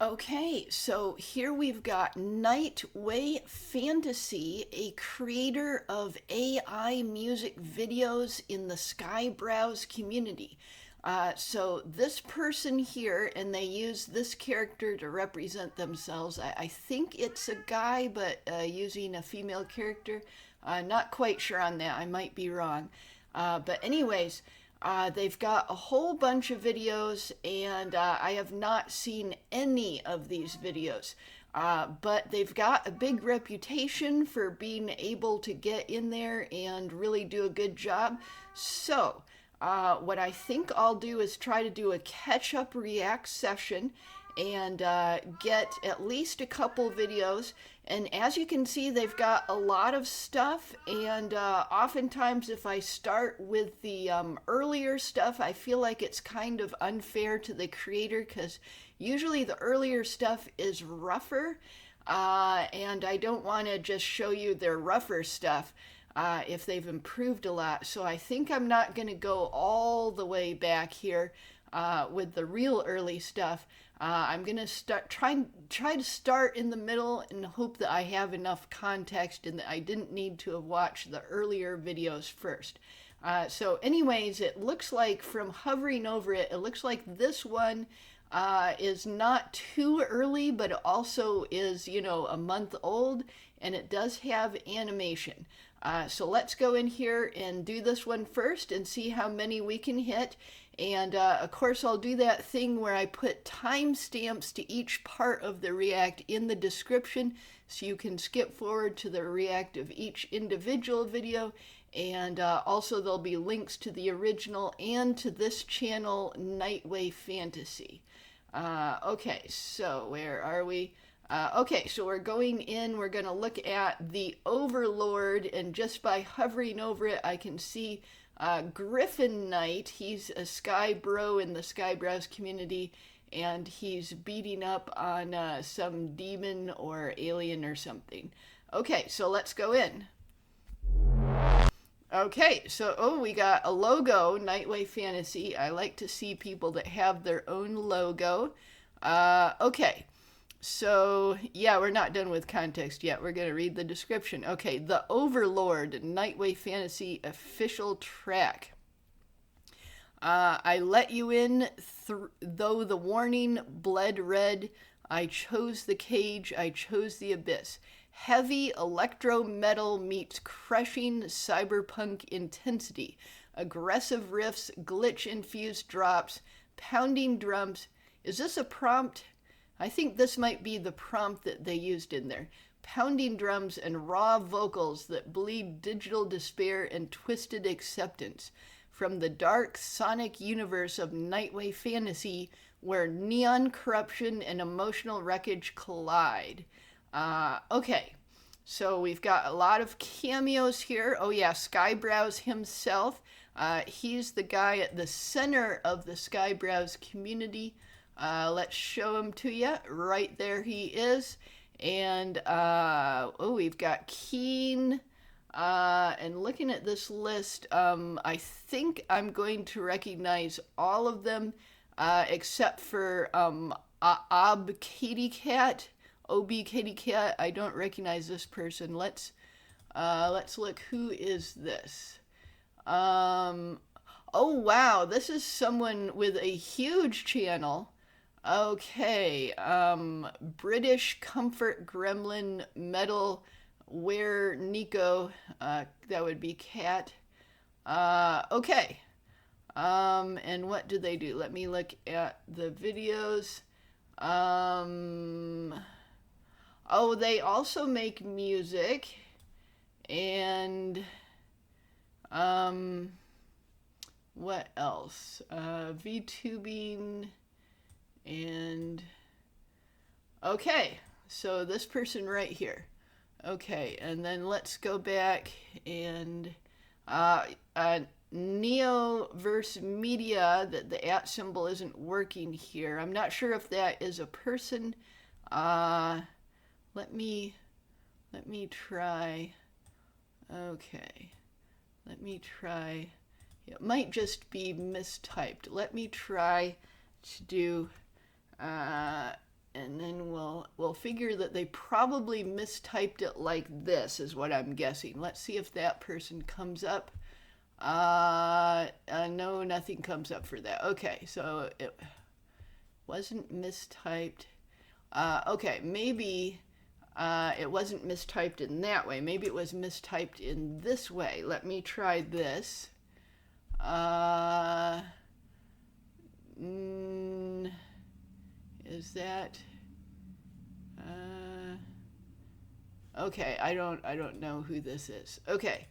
Okay, so here we've got Nightway Fantasy, a creator of AI music videos in the Skybrowse community. So this person here, and they use this character to represent themselves. I think it's a guy, but using a female character. Not quite sure on that. I might be wrong. But anyways, they've got a whole bunch of videos, and I have not seen any of these videos. But they've got a big reputation for being able to get in there and really do a good job. So, what I think I'll do is try to do a catch-up react session and get at least a couple videos. And as you can see, they've got a lot of stuff, and oftentimes if I start with the earlier stuff, I feel like it's kind of unfair to the creator, because usually the earlier stuff is rougher, and I don't want to just show you their rougher stuff if they've improved a lot. So I think I'm not going to go all the way back here with the real early stuff. I'm gonna try to start in the middle and hope that I have enough context and that I didn't need to have watched the earlier videos first. So anyways, it looks like from hovering over it, it looks like this one is not too early, but it also is, a month old, and it does have animation. So let's go in here and do this one first and see how many we can hit. And of course, I'll do that thing where I put timestamps to each part of the react in the description, so you can skip forward to the react of each individual video. And also there'll be links to the original and to this channel, Nightway Fantasy. Okay, so where are we? Okay, so we're going in, we're going to look at the Overlord, and just by hovering over it, I can see Griffin Knight. He's a Sky Bro in the Skybrowse community, and he's beating up on some demon or alien or something. Okay, so let's go in. Okay, so, we got a logo, Nightway Fantasy. I like to see people that have their own logo. Okay. So, yeah, we're not done with context yet. We're going to read the description. Okay, the Overlord, Nightway Fantasy official track. I let you in, though the warning bled red. I chose the cage, I chose the abyss. Heavy electro metal meets crushing cyberpunk intensity. Aggressive riffs, glitch-infused drops, pounding drums. Is this a prompt? I think this might be the prompt that they used in there. Pounding drums and raw vocals that bleed digital despair and twisted acceptance. From the dark sonic universe of Nightway Fantasy, where neon corruption and emotional wreckage collide. Okay, so we've got a lot of cameos here. Oh yeah, Skybrowse himself. He's the guy at the center of the Skybrowse community. Let's show him to you. Right there he is. And, we've got Keen. And looking at this list, I think I'm going to recognize all of them, except for, Ob Katie Cat. OB Katie Cat. I don't recognize this person. Let's look. Who is this? Oh, wow. This is someone with a huge channel. Okay, British Comfort Gremlin Metal Where Nico, that would be Cat. Okay, and what do they do? Let me look at the videos. Oh, they also make music, and, what else? VTubing. And, okay, so this person right here. Okay, and then let's go back and, Neoverse Media, that the @ symbol isn't working here. I'm not sure if that is a person. Let me try. Okay, let me try. It might just be mistyped. Let me try to do, and we'll figure that they probably mistyped it like this, is what I'm guessing. Let's see if that person comes up. No, nothing comes up for that. Okay, so it wasn't mistyped. Okay, maybe it wasn't mistyped in that way. Maybe it was mistyped in this way. Let me try this. Is that... okay, I don't know who this is. Okay.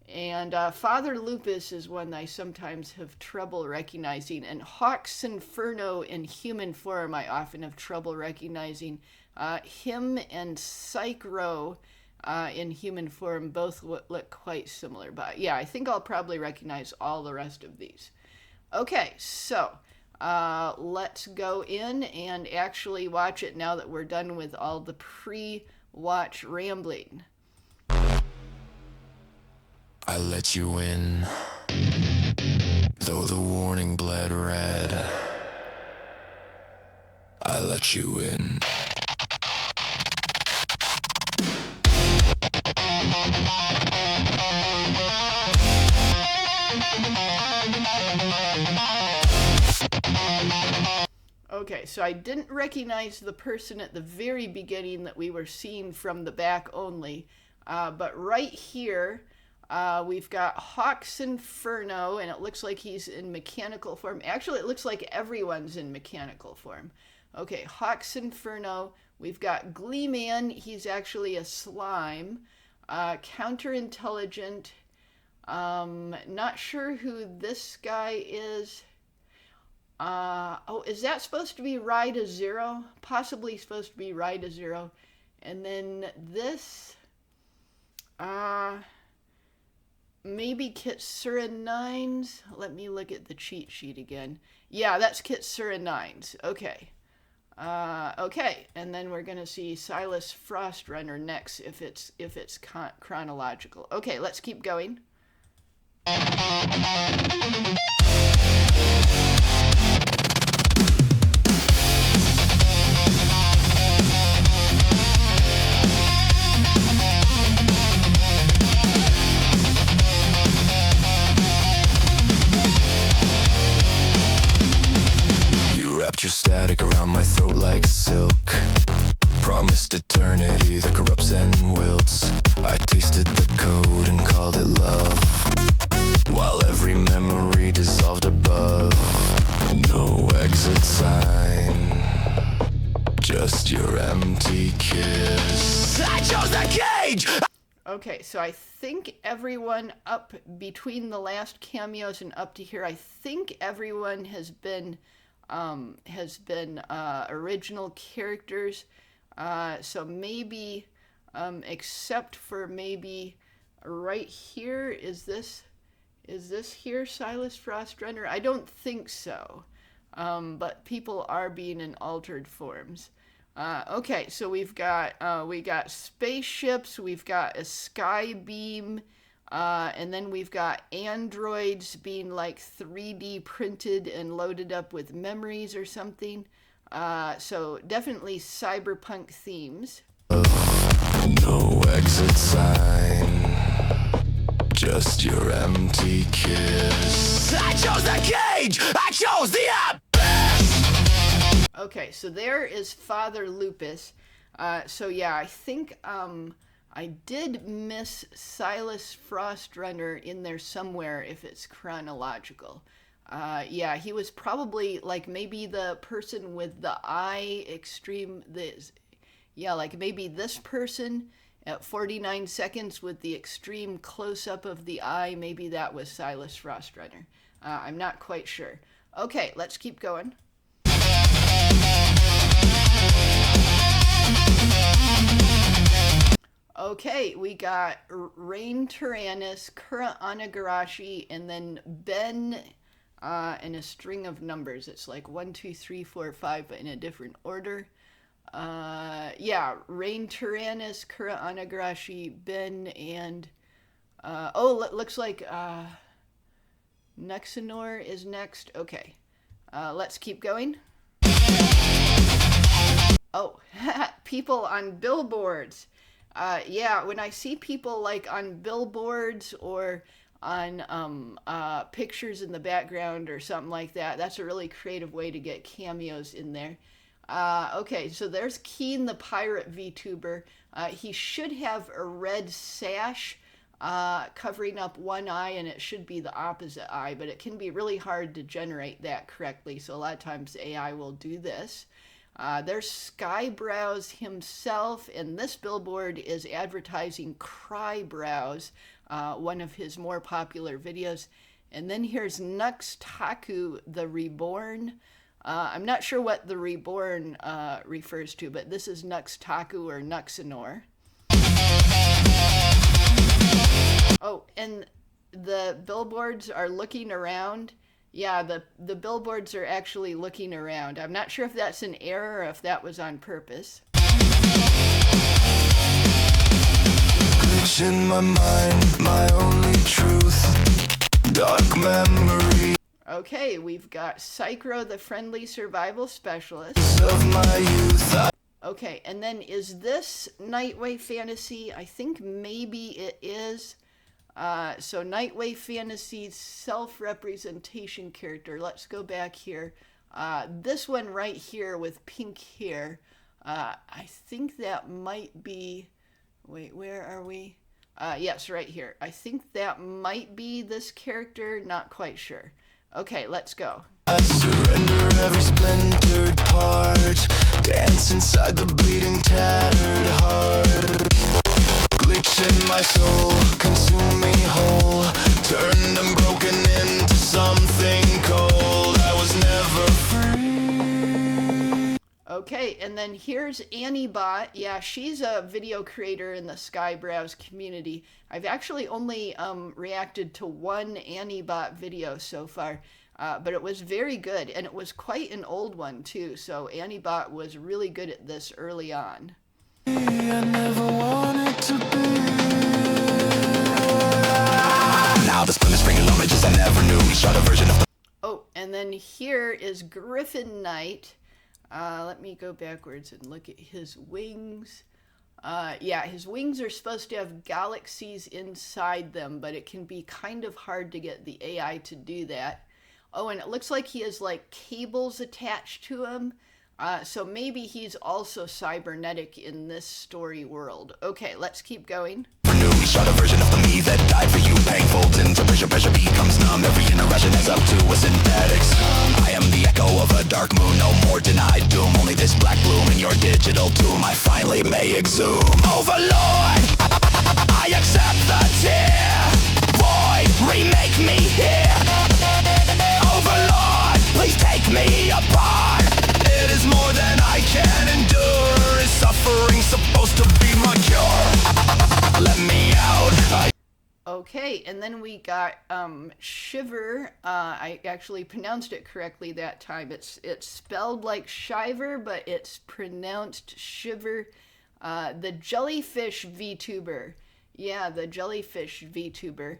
And Father Lupus is one I sometimes have trouble recognizing. And Hawk's Inferno in human form I often have trouble recognizing. Him and Psychro in human form both look quite similar. But yeah, I think I'll probably recognize all the rest of these. Okay, so let's go in and actually watch it now that we're done with all the pre-watch rambling. I let you in, though the warning bled red. I let you in. Okay, so I didn't recognize the person at the very beginning that we were seeing from the back only, but right here, we've got Hawk's Inferno, and it looks like he's in mechanical form. Actually, it looks like everyone's in mechanical form. Okay, Hawk's Inferno. We've got Gleeman. He's actually a slime. Counterintelligent. Not sure who this guy is. Oh, is that supposed to be Ride a Zero? Possibly supposed to be Ride a Zero. And then this... maybe Kitsura 9s. Let me look at the cheat sheet again. Yeah, that's Kitsura 9s. Okay. Okay, and then we're gonna see Silas Frostrunner next if it's chronological. Okay, let's keep going. Your static around my throat like silk. Promised eternity that corrupts and wilts. I tasted the code and called it love, while every memory dissolved above. No exit sign, just your empty kiss. I chose the cage! Okay, so I think everyone up between the last cameos and up to here, I think everyone has been original characters, so maybe except for maybe right here, is this here Silas Frostrunner? I don't think so, but people are being in altered forms. Okay, so we got spaceships, we've got a sky beam, and then we've got androids being like 3D printed and loaded up with memories or something. So definitely cyberpunk themes. No exit sign, just your empty kiss. I chose the cage! I chose the abyss! Okay, so there is Father Lupus. So yeah, I think I did miss Silas Frostrunner in there somewhere if it's chronological. Yeah, he was probably like maybe the person with the eye extreme. Yeah, like maybe this person at 49 seconds with the extreme close-up of the eye. Maybe that was Silas Frostrunner. I'm not quite sure. Okay, let's keep going. Okay, we got Rain Tyrannus, Kura Anagarashi, and then Ben and a string of numbers. It's like 1, 2, 3, 4, 5, but in a different order. Yeah, Rain Tyrannus, Kura Anagarashi, Ben, and looks like Nexanor is next. Okay, let's keep going. Oh, people on billboards. Yeah, when I see people like on billboards or on pictures in the background or something like that, that's a really creative way to get cameos in there. Okay, so there's Keen the Pirate VTuber. He should have a red sash covering up one eye, and it should be the opposite eye, but it can be really hard to generate that correctly, so a lot of times AI will do this. There's Skybrows himself, and this billboard is advertising Crybrows, one of his more popular videos. And then here's Nux Taku the Reborn. I'm not sure what the Reborn refers to, but this is Nux Taku or Nuxanor. Oh, and the billboards are looking around. Yeah, the billboards are actually looking around. I'm not sure if that's an error or if that was on purpose. Glitch in my mind, my only truth, dark memory Okay, we've got Psychro, the friendly survival specialist. of my youth. Okay, and then is this Nightway Fantasy? I think maybe it is. So Nightway Fantasy's self-representation character. Let's go back here. This one right here with pink hair. I think that might be... Wait, where are we? Yes, right here. I think that might be this character. Not quite sure. Okay, let's go. I surrender every splintered part, dance inside the bleeding tattered heart. Glitch in my soul, consume me whole, turned and broken into something cold. I was never free. Okay, and then here's Annibot. Yeah, she's a video creator in the Skybrows community. I've actually only reacted to one Annibot video so far, but it was very good, and it was quite an old one too, so Annibot was really good at this early on. I never wanted to be. Now the splinter spring along just I never knew. Shot a version of the... Oh, and then here is Griffin Knight. Let me go backwards and look at his wings. Yeah, his wings are supposed to have galaxies inside them, but it can be kind of hard to get the AI to do that. Oh, and it looks like he has like cables attached to him. So maybe he's also cybernetic in this story world. Okay, let's keep going. Shot a version of the me that died for you. Pain folds into pressure becomes numb. Every interaction adds up to a synthetic sum. I am the echo of a dark moon, no more denied doom. Only this black bloom in your digital tomb I finally may exhume. Overlord, I accept the tear. Void, remake me here. Overlord, please take me apart. It is more than I can endure. Is suffering supposed to be my cure? Let me out. Okay, and then we got Shiver. I actually pronounced it correctly that time. It's spelled like Shiver, but it's pronounced Shiver. The Jellyfish VTuber. Yeah, the Jellyfish VTuber.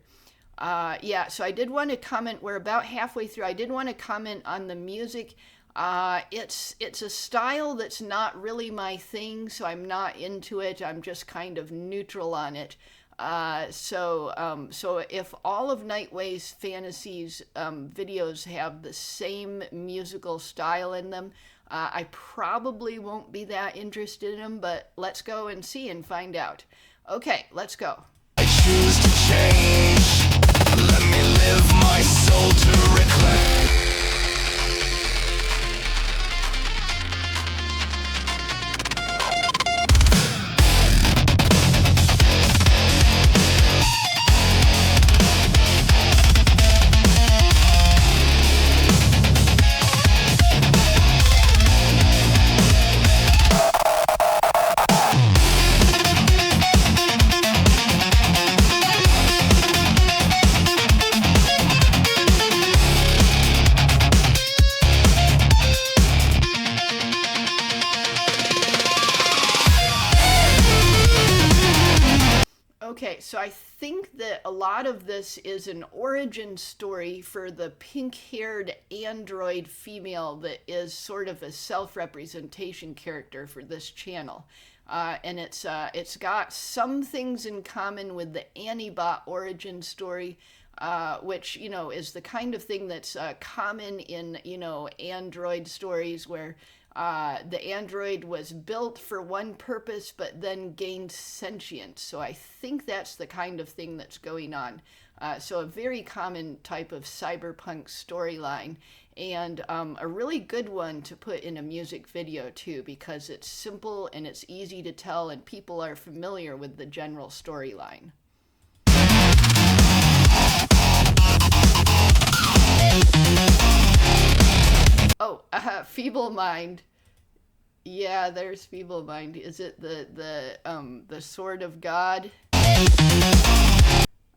Yeah, so I did want to comment. We're about halfway through. I did want to comment on the music. It's a style that's not really my thing, so I'm not into it. I'm just kind of neutral on it. So if all of Nightway's Fantasies videos have the same musical style in them, I probably won't be that interested in them, but let's go and see and find out. Okay, let's go. I choose to change. Let me live my soul to reclaim. Okay, so I think that a lot of this is an origin story for the pink-haired android female that is sort of a self-representation character for this channel. And it's got some things in common with the Antibot origin story, which, you know, is the kind of thing that's common in, you know, android stories where the android was built for one purpose but then gained sentience. So I think that's the kind of thing that's going on. So a very common type of cyberpunk storyline, and a really good one to put in a music video too, because it's simple and it's easy to tell and people are familiar with the general storyline. Oh, Feeble Mind. Yeah, there's Feeble Mind. Is it the Sword of God?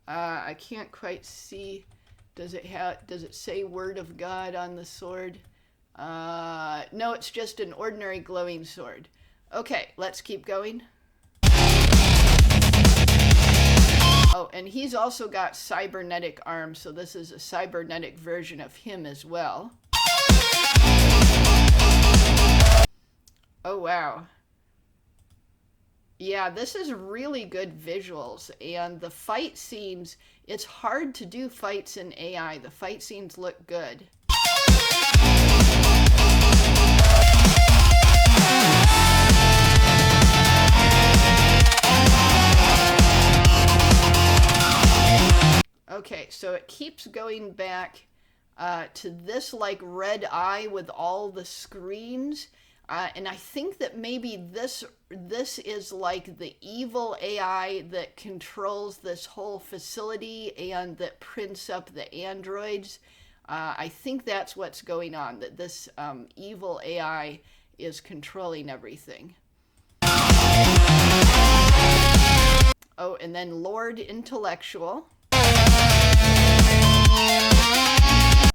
I can't quite see. Does it say Word of God on the sword? No, it's just an ordinary glowing sword. Okay, let's keep going. Oh, and he's also got cybernetic arms, so this is a cybernetic version of him as well. Oh, wow. Yeah, this is really good visuals, and the fight scenes, it's hard to do fights in AI. The fight scenes look good. Okay, so it keeps going back to this like red eye with all the screens. And I think that maybe this is like the evil AI that controls this whole facility and that prints up the androids. I think that's what's going on, that this evil AI is controlling everything. Oh, and then Lord Intellectual.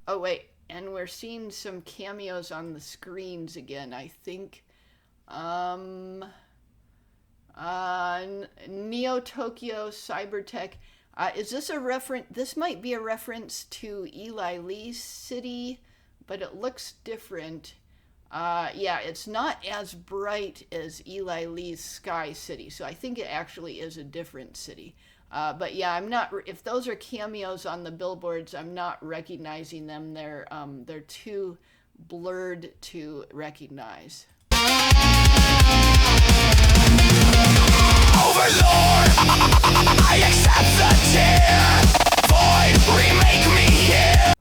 Oh, wait. And we're seeing some cameos on the screens again, I think. Neo Tokyo Cybertech. Is this a reference? This might be a reference to Eli Lee's city, but it looks different. Yeah, it's not as bright as Eli Lee's Sky City, so I think it actually is a different city. But yeah, I'm not. If those are cameos on the billboards, I'm not recognizing them. They're too blurred to recognize. Overlord, I accept the tear. Void, remake me here.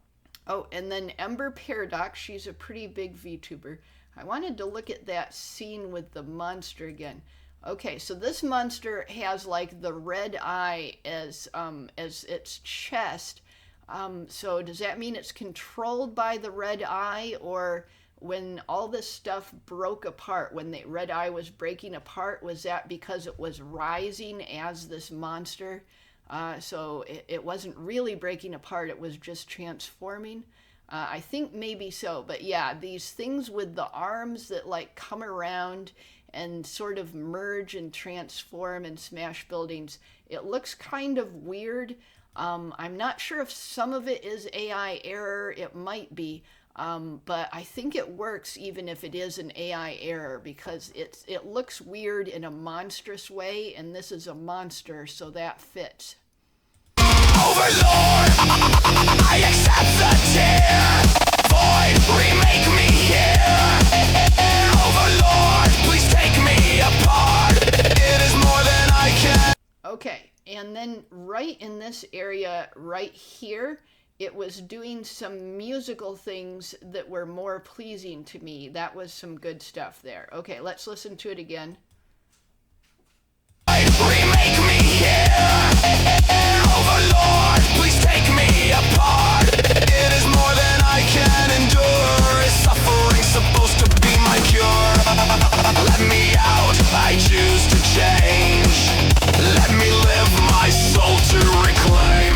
Oh, and then Ember Paradox. She's a pretty big VTuber. I wanted to look at that scene with the monster again. Okay, so this monster has like the red eye as its chest. So does that mean it's controlled by the red eye, or when all this stuff broke apart, when the red eye was breaking apart, was that because it was rising as this monster? So it wasn't really breaking apart, it was just transforming. I think maybe so, but yeah, these things with the arms that like come around and sort of merge and transform and smash buildings. It looks kind of weird. I'm not sure if some of it is AI error. It might be, but I think it works even if it is an AI error, because it looks weird in a monstrous way, and this is a monster, so that fits. Overlord, I accept the tear. Void, remake me here. Overlord, please take me apart. It is more than I can. Okay, and then right in this area right here, it was doing some musical things that were more pleasing to me. That was some good stuff there. Okay, let's listen to it again. Remake me here. Overlord, please take me apart. It is more than I can endure. Is suffering supposed to be my cure? Let me out, I choose to change. Let me live my soul to reclaim.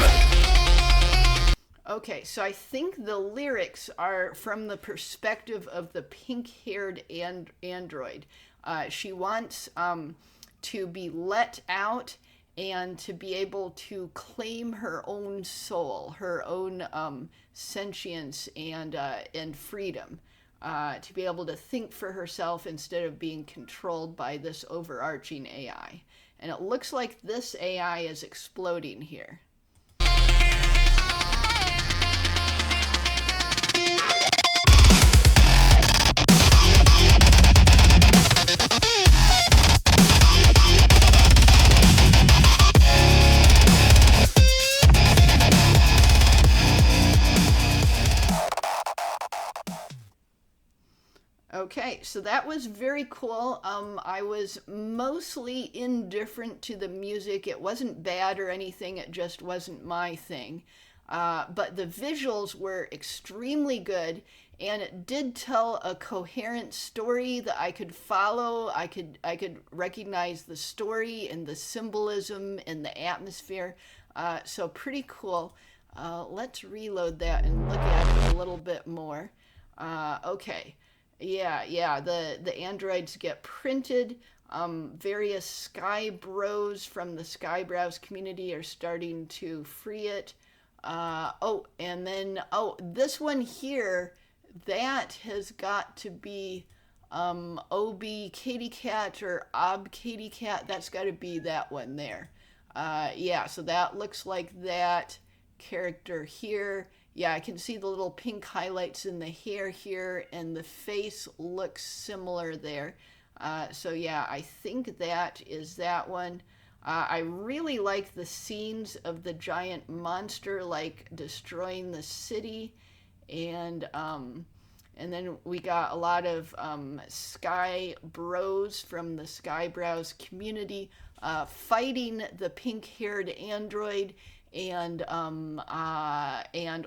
Okay, so I think the lyrics are from the perspective of the pink-haired android. She wants to be let out, and to be able to claim her own soul, her own sentience and freedom, to be able to think for herself instead of being controlled by this overarching AI. And it looks like this AI is exploding here. Okay, so that was very cool. I was mostly indifferent to the music. It wasn't bad or anything, it just wasn't my thing. But the visuals were extremely good, and it did tell a coherent story that I could follow. I could recognize the story and the symbolism and the atmosphere. So pretty cool. Let's reload that and look at it a little bit more. Okay. Yeah, the androids get printed. Various sky bros from the Skybrows community are starting to free it. And then, this one here, that has got to be OB Katy Cat or Ob Katy Cat. That's got to be that one there. Yeah, so that looks like that character here. Yeah, I can see the little pink highlights in the hair here, and the face looks similar there. So yeah, I think that is that one. I really like the scenes of the giant monster, like, destroying the city. And then we got a lot of Sky Bros from the Skybrows community fighting the pink-haired android and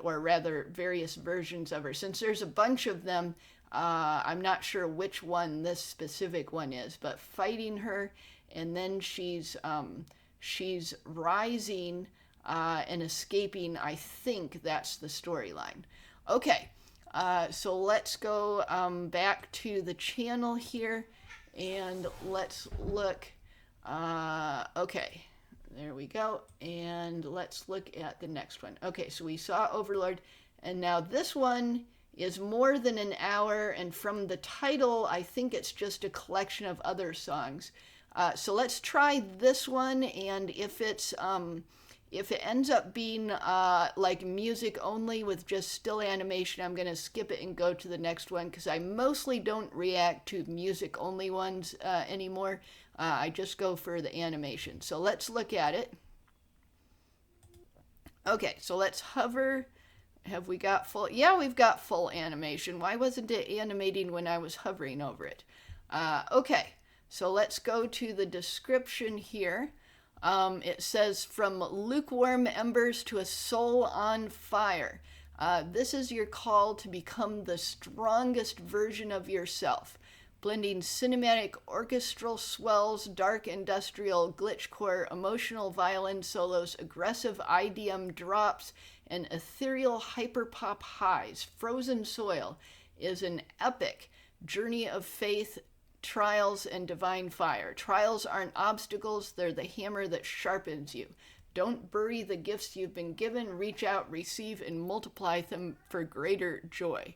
or rather various versions of her. Since there's a bunch of them, I'm not sure which one this specific one is, but fighting her, and then she's rising and escaping. I think that's the storyline. Okay, so let's go back to the channel here, and let's look. Okay. There we go. And let's look at the next one. Okay, so we saw Overlord, and now this one is more than an hour, and from the title, I think it's just a collection of other songs. So let's try this one, and if it ends up being like music only with just still animation, I'm going to skip it and go to the next one, because I mostly don't react to music only ones anymore. I just go for the animation. So let's look at it. Okay, so let's hover. Have we got full? Yeah, we've got full animation. Why wasn't it animating when I was hovering over it? Okay, so let's go to the description here. It says, from lukewarm embers to a soul on fire. This is your call to become the strongest version of yourself. Blending cinematic orchestral swells, dark industrial glitchcore, emotional violin solos, aggressive IDM drops, and ethereal hyperpop highs, Frozen Soil is an epic journey of faith, trials, and divine fire. Trials aren't obstacles, they're the hammer that sharpens you. Don't bury the gifts you've been given, reach out, receive, and multiply them for greater joy.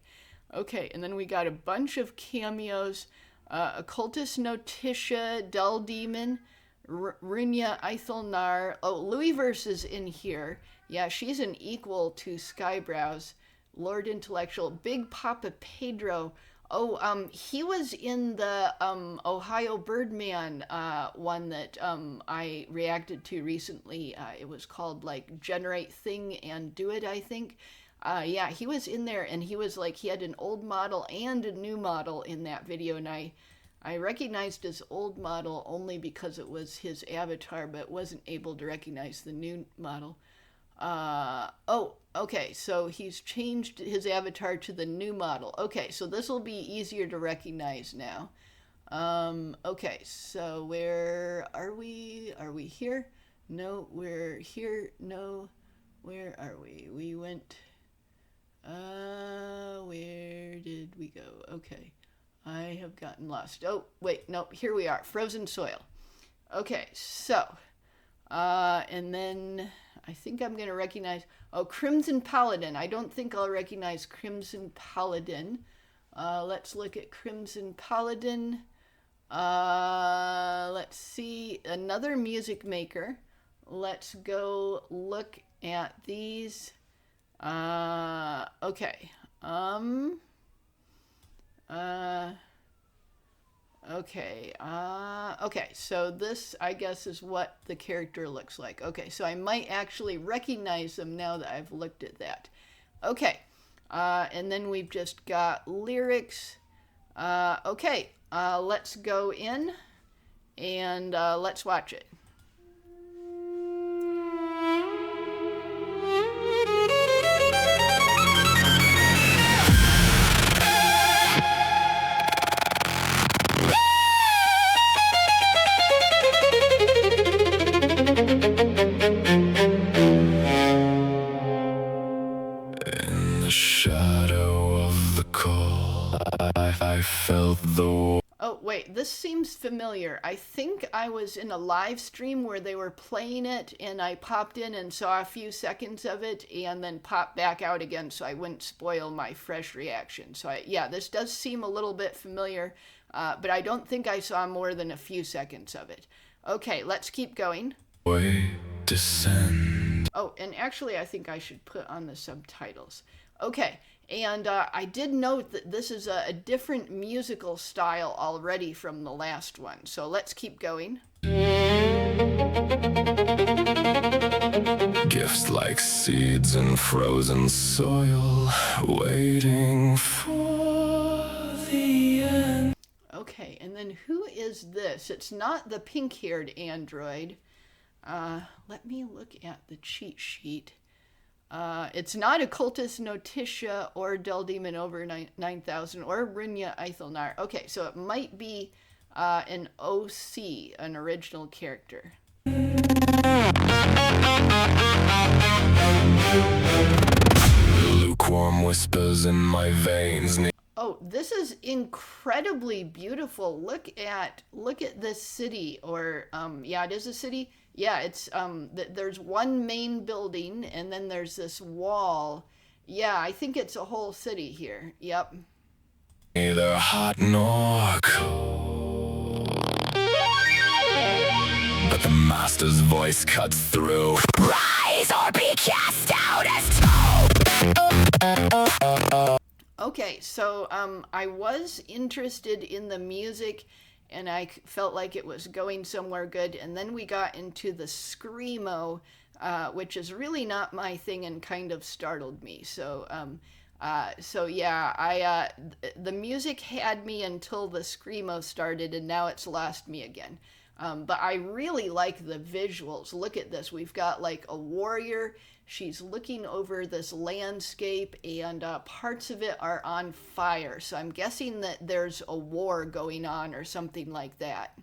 Okay, and then we got a bunch of cameos. Occultist Notitia, Dull Demon, Runya Eithilnar. Oh, Louisverse is in here. Yeah, she's an equal to Skybrows. Lord Intellectual. Big Papa Pedro. Oh, he was in the Ohio Birdman one that I reacted to recently. It was called, like, Generate Thing and Do It, I think. Yeah, he was in there, and he was like, he had an old model and a new model in that video, and I recognized his old model only because it was his avatar, but wasn't able to recognize the new model. Oh, okay, so he's changed his avatar to the new model. Okay, so this will be easier to recognize now. Okay, so where are we? Are we here? No, we're here. No, where are we? We went... where did we go? Okay, I have gotten lost. Oh, wait, no, here we are. Frozen Soil. Okay, so, And then I think I'm going to recognize, oh, Crimson Paladin. I don't think I'll recognize Crimson Paladin. Let's look at Crimson Paladin. Let's see, another music maker. Let's go look at these. Okay. Okay, so this, I guess, is what the character looks like. Okay, so I might actually recognize them now that I've looked at that. Okay, and then we've just got lyrics. Okay, let's go in and let's watch it. I felt the... Oh, wait, this seems familiar. I think I was in a live stream where they were playing it, and I popped in and saw a few seconds of it, and then popped back out again so I wouldn't spoil my fresh reaction. So, yeah, this does seem a little bit familiar, but I don't think I saw more than a few seconds of it. Okay, let's keep going. Way descend. Oh, and actually, I think I should put on the subtitles. Okay, and I did note that this is a different musical style already from the last one. So let's keep going. Gifts like seeds in frozen soil, waiting for the end. Okay, and then who is this? It's not the pink-haired android. Let me look at the cheat sheet. It's not Occultus Notitia or Del Demon over 9000 or Brynja Eithilnar. Okay, so it might be an OC, an original character. Lukewarm whispers in my veins. Oh, this is incredibly beautiful. Look at this city, or yeah, it is a city. Yeah, it's there's one main building and then there's this wall. Yeah, I think it's a whole city here. Yep. Neither hot nor cold, but the master's voice cuts through. Rise or be cast out as told. Okay, so I was interested in the music, and I felt like it was going somewhere good, and then we got into the screamo, which is really not my thing and kind of startled me. So yeah, the music had me until the screamo started, and now it's lost me again. But I really like the visuals. Look at this. We've got like a warrior. She's looking over this landscape, and parts of it are on fire. So I'm guessing that there's a war going on or something like that.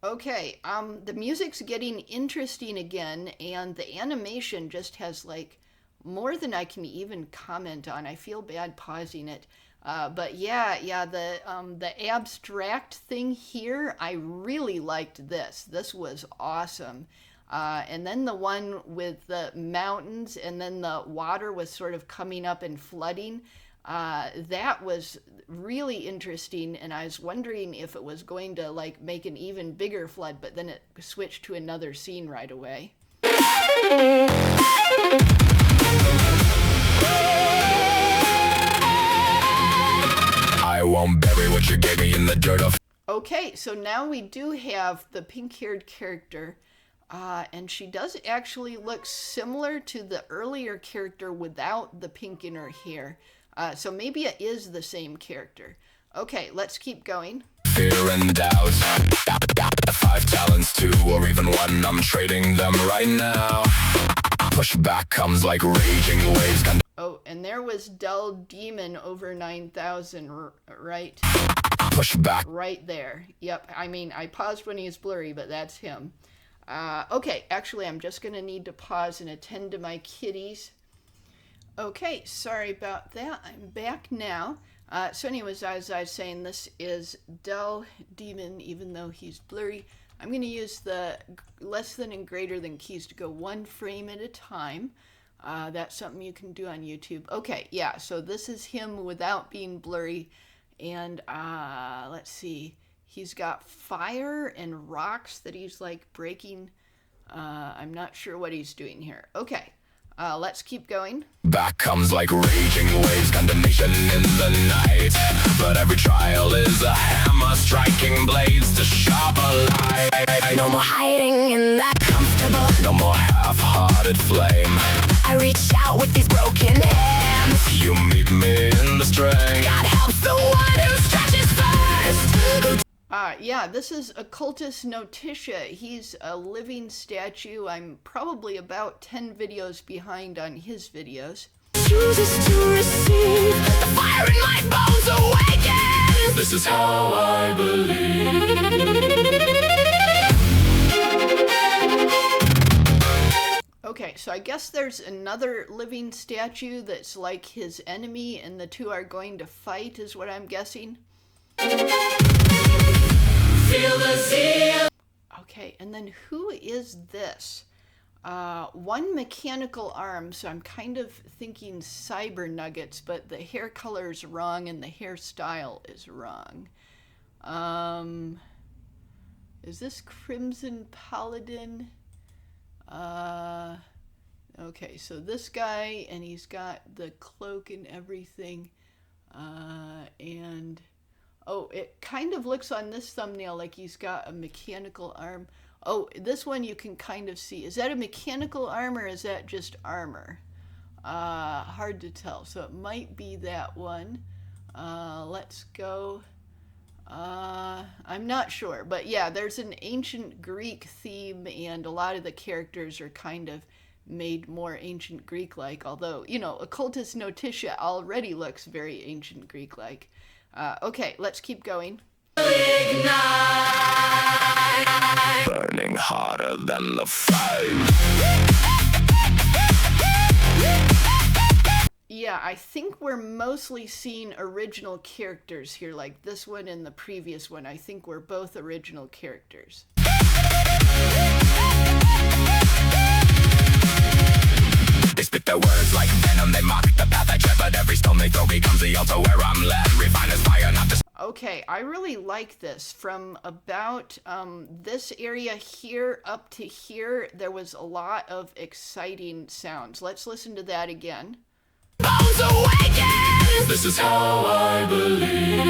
Okay, the music's getting interesting again, and the animation just has like more than I can even comment on. I feel bad pausing it. But yeah, the abstract thing here, I really liked this. This was awesome. And then the one with the mountains and then the water was sort of coming up and flooding. That was really interesting, and I was wondering if it was going to like make an even bigger flood, but then it switched to another scene right away. I won't bury what you gave me in the dirt of. Okay, so now we do have the pink-haired character, and she does actually look similar to the earlier character without the pink in her hair. So maybe it is the same character. Okay, let's keep going. Fear and doubt. 5 talents, 2 or even 1. I'm trading them right now. Pushback comes like raging waves. Oh, and there was Del Demon over 9000, right? Pushback. Right there. Yep. I mean, I paused when he was blurry, but that's him. Okay, actually, I'm just going to need to pause and attend to my kitties. Okay, sorry about that. I'm back now. So anyways, as I was saying, this is Dull Demon, even though he's blurry. I'm going to use the less than and greater than keys to go one frame at a time. That's something you can do on YouTube. Okay, yeah, so this is him without being blurry. And let's see. He's got fire and rocks that he's like breaking. I'm not sure what he's doing here. Okay, let's keep going. Back comes like raging waves, condemnation in the night. But every trial is a hammer striking blades to sharp a light. No more hiding in that comfortable. No more half-hearted flame. I reach out with these broken hands. You meet me in the strength. God helps the one who stretches first. Yeah, this is Occultus Notitia. He's a living statue. I'm probably about 10 videos behind on his videos. Chooses to receive the fire in my bones awakens. This is how I believe. Okay, so I guess there's another living statue that's like his enemy, and the two are going to fight, is what I'm guessing. Feel the zeal. Okay, and then who is this? One mechanical arm, so I'm kind of thinking Cyber Nuggets, but the hair color is wrong and the hairstyle is wrong. Is this Crimson Paladin? Okay, so this guy, and he's got the cloak and everything, and oh, it kind of looks on this thumbnail like he's got a mechanical arm. Oh, this one you can kind of see. Is that a mechanical arm or is that just armor? Hard to tell, so it might be that one. Let's go. I'm not sure, but yeah, there's an ancient Greek theme, and a lot of the characters are kind of made more ancient Greek-like, although, you know, Occultus Notitia already looks very ancient Greek-like. Okay, let's keep going. Burning hotter than the fire. Yeah, I think we're mostly seeing original characters here, like this one and the previous one. I think we're both original characters. They spit their words like venom, they mock the path I tread, but every stone they throw becomes the altar where I'm led. Refine as fire, not the... Okay, I really like this. From about this area here up to here, there was a lot of exciting sounds. Let's listen to that again. Bones awakens. This is how I believe.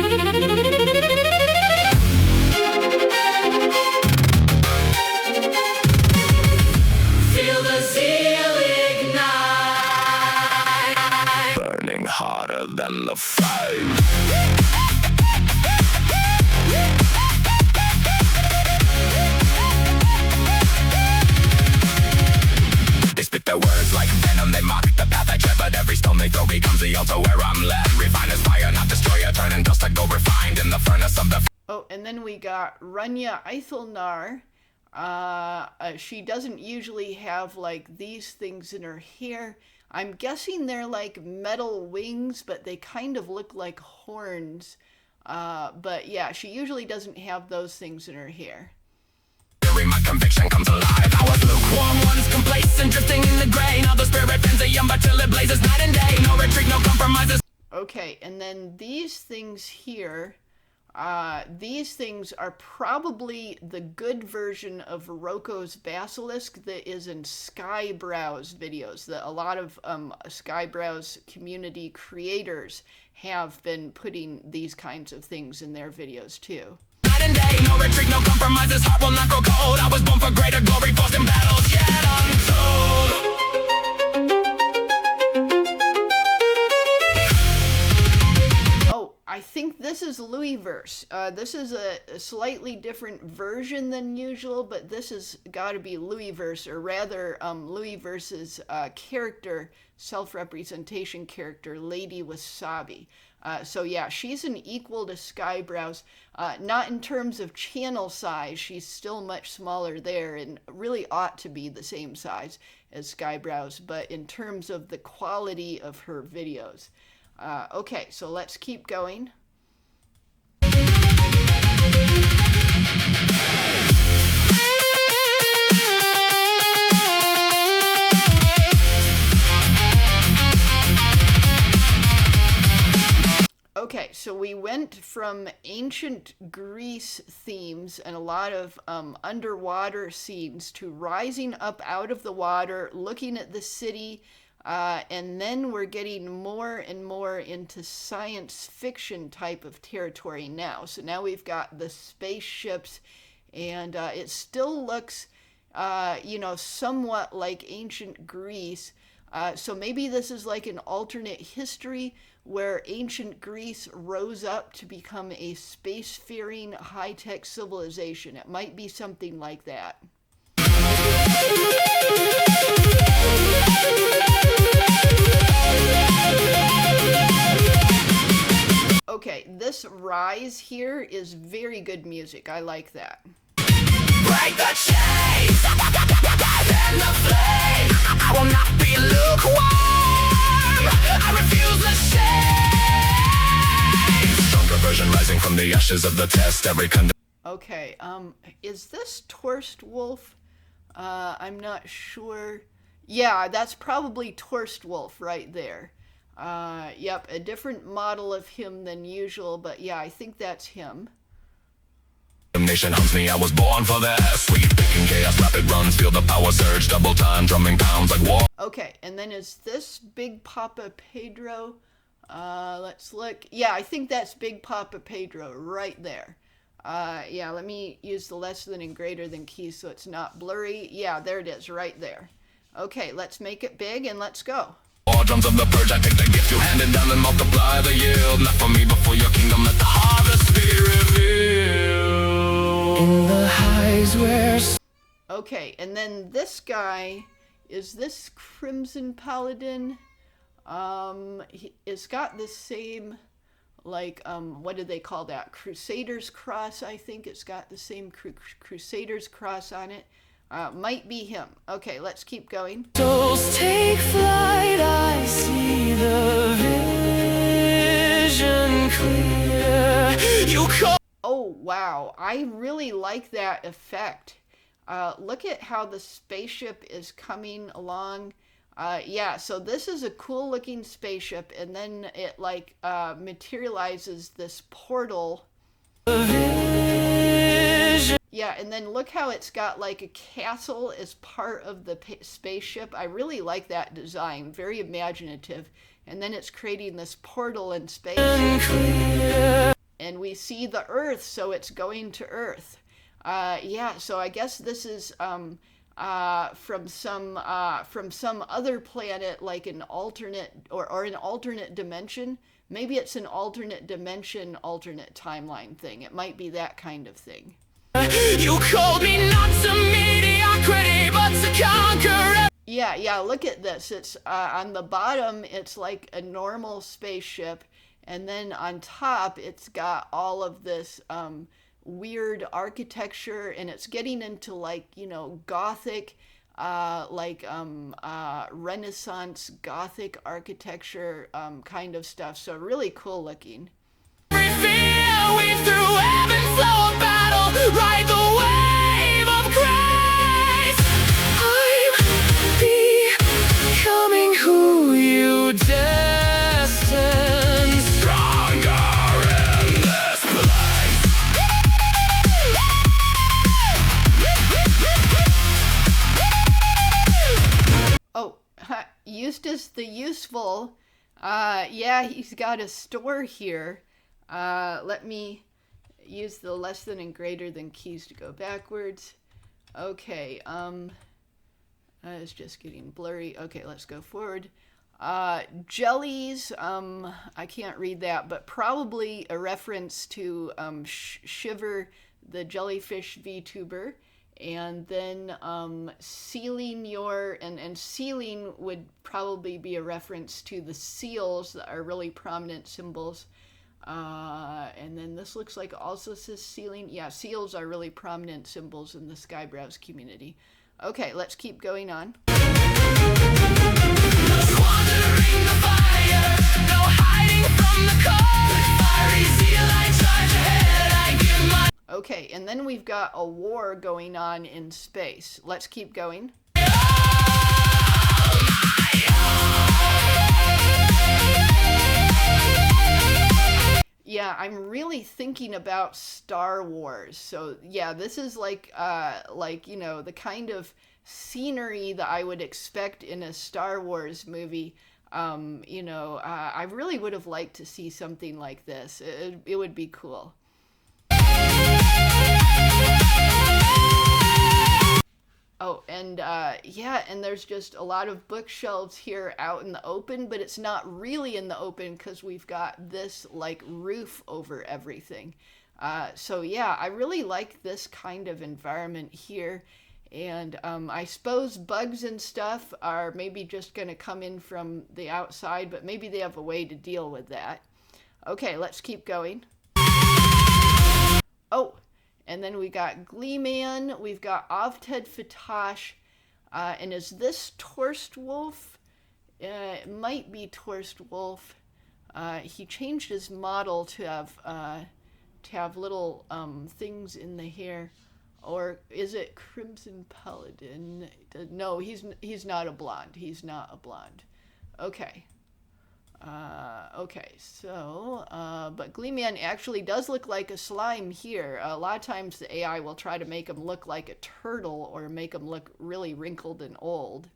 Feel the zeal ignite. Burning hotter than the fire. They spit their words like venom, they mock the path I tread, but every stone they throw becomes the altar where I'm led. Refine as fire, not destroyer, turning dust to gold refined in the furnace of the... Oh, and then we got Runya Eithilnar. She doesn't usually have like these things in her hair. I'm guessing they're like metal wings, but they kind of look like horns. But yeah, she usually doesn't have those things in her hair. My conviction comes alive. I was lukewarm, once complacent, drifting in the gray. Now the spirit bends a yumba till it blazes night and day. No retreat, no compromises. Okay, and then these things here, these things are probably the good version of Roko's Basilisk that is in Skybrow's videos. That a lot of Skybrow's community creators have been putting these kinds of things in their videos too. Night and day, no retreat, no compromises. Heart will not grow cold. I was born for greater glory, forced in battles, yet untold. I think this is Louisverse. This is a slightly different version than usual, but this has got to be Louisverse, or rather Louisverse's character, self-representation character, Lady Wasabi. So yeah, she's an equal to Skybrows, not in terms of channel size. She's still much smaller there and really ought to be the same size as Skybrows, but in terms of the quality of her videos. Okay, so let's keep going. Okay, so we went from ancient Greece themes and a lot of underwater scenes to rising up out of the water, looking at the city, and then we're getting more and more into science fiction type of territory now. So now we've got the spaceships, and it still looks, somewhat like ancient Greece. So maybe this is like an alternate history where ancient Greece rose up to become a spacefaring high-tech civilization. It might be something like that. Okay, this rise here is very good music. I like that. Break the chains and the flame. I will not be lukewarm. I refuse the shame. Stronger version rising from the ashes of the test. Every kind of Okay, is this Torst Wolf? I'm not sure. Yeah, that's probably Torst Wolf right there. Yep, a different model of him than usual, but yeah, I think that's him. nation hunts me. I was born for that. Sweet picking chaos, rapid runs, feel the power surge, double time, drumming pounds like war. Okay, and then is this Big Papa Pedro? Let's look. Yeah, I think that's Big Papa Pedro right there. Yeah, let me use the less than and greater than key so it's not blurry. Yeah, there it is, right there. Okay, let's make it big and let's go. War drums of the purge, I take the gift you handed down and multiply the yield. Not for me, but for your kingdom, let the harvest be revealed. In the highs where... Okay, and then this guy, is this Crimson Paladin? It's got the same, like, what do they call that? Crusader's Cross, I think. It's got the same Crusader's Cross on it. Might be him. Okay, let's keep going. Souls take flight, I see the vision clear. You call. Oh, wow. I really like that effect. Look at how the spaceship is coming along. Yeah, so this is a cool looking spaceship, and then it like materializes this portal. Yeah, and then look how it's got like a castle as part of the spaceship. I really like that design, very imaginative. And then it's creating this portal in space. And we see the Earth, so it's going to Earth. Yeah, so I guess this is from some other planet, like an alternate or an alternate dimension. Maybe it's an alternate dimension, alternate timeline thing. It might be that kind of thing. You called me not to mediocrity, but to conquer. Yeah, look at this. It's on the bottom, it's like a normal spaceship, and then on top, it's got all of this weird architecture, and it's getting into like, you know, gothic, Renaissance gothic architecture kind of stuff. So really cool looking. Weave through ebb and flow of battle, ride the wave of grace. I'm becoming who you destined. Stronger in this place. Oh, Eustace the Useful. Yeah, he's got a store here. Let me use the less than and greater than keys to go backwards. Okay, it's just getting blurry. Okay, let's go forward. Jellies, I can't read that, but probably a reference to Shiver, the jellyfish VTuber. And then sealing your, and sealing would probably be a reference to the seals that are really prominent symbols. And then this looks like also says sealing. Yeah, seals are really prominent symbols in the Skybrowse community. Okay, let's keep going on. No squandering the fire, no hiding from the cold. Fiery zeal, I charge ahead, I give my... Okay, and then we've got a war going on in space. Let's keep going. Yeah, I'm really thinking about Star Wars. So yeah, this is like you know, the kind of scenery that I would expect in a Star Wars movie. You know, I really would have liked to see something like this. It would be cool. Oh, and yeah, and there's just a lot of bookshelves here out in the open, but it's not really in the open because we've got this like roof over everything. So yeah, I really like this kind of environment here. And I suppose bugs and stuff are maybe just going to come in from the outside, but maybe they have a way to deal with that. Okay, let's keep going. Oh, and then we got Gleeman, we've got Avted Fatash, and is this Torst Wolf? It might be Torst Wolf. He changed his model to have little things in the hair. Or is it Crimson Paladin? No, he's not a blonde. He's not a blonde. Okay. Okay, so, but Gleeman actually does look like a slime here. A lot of times the AI will try to make him look like a turtle or make him look really wrinkled and old.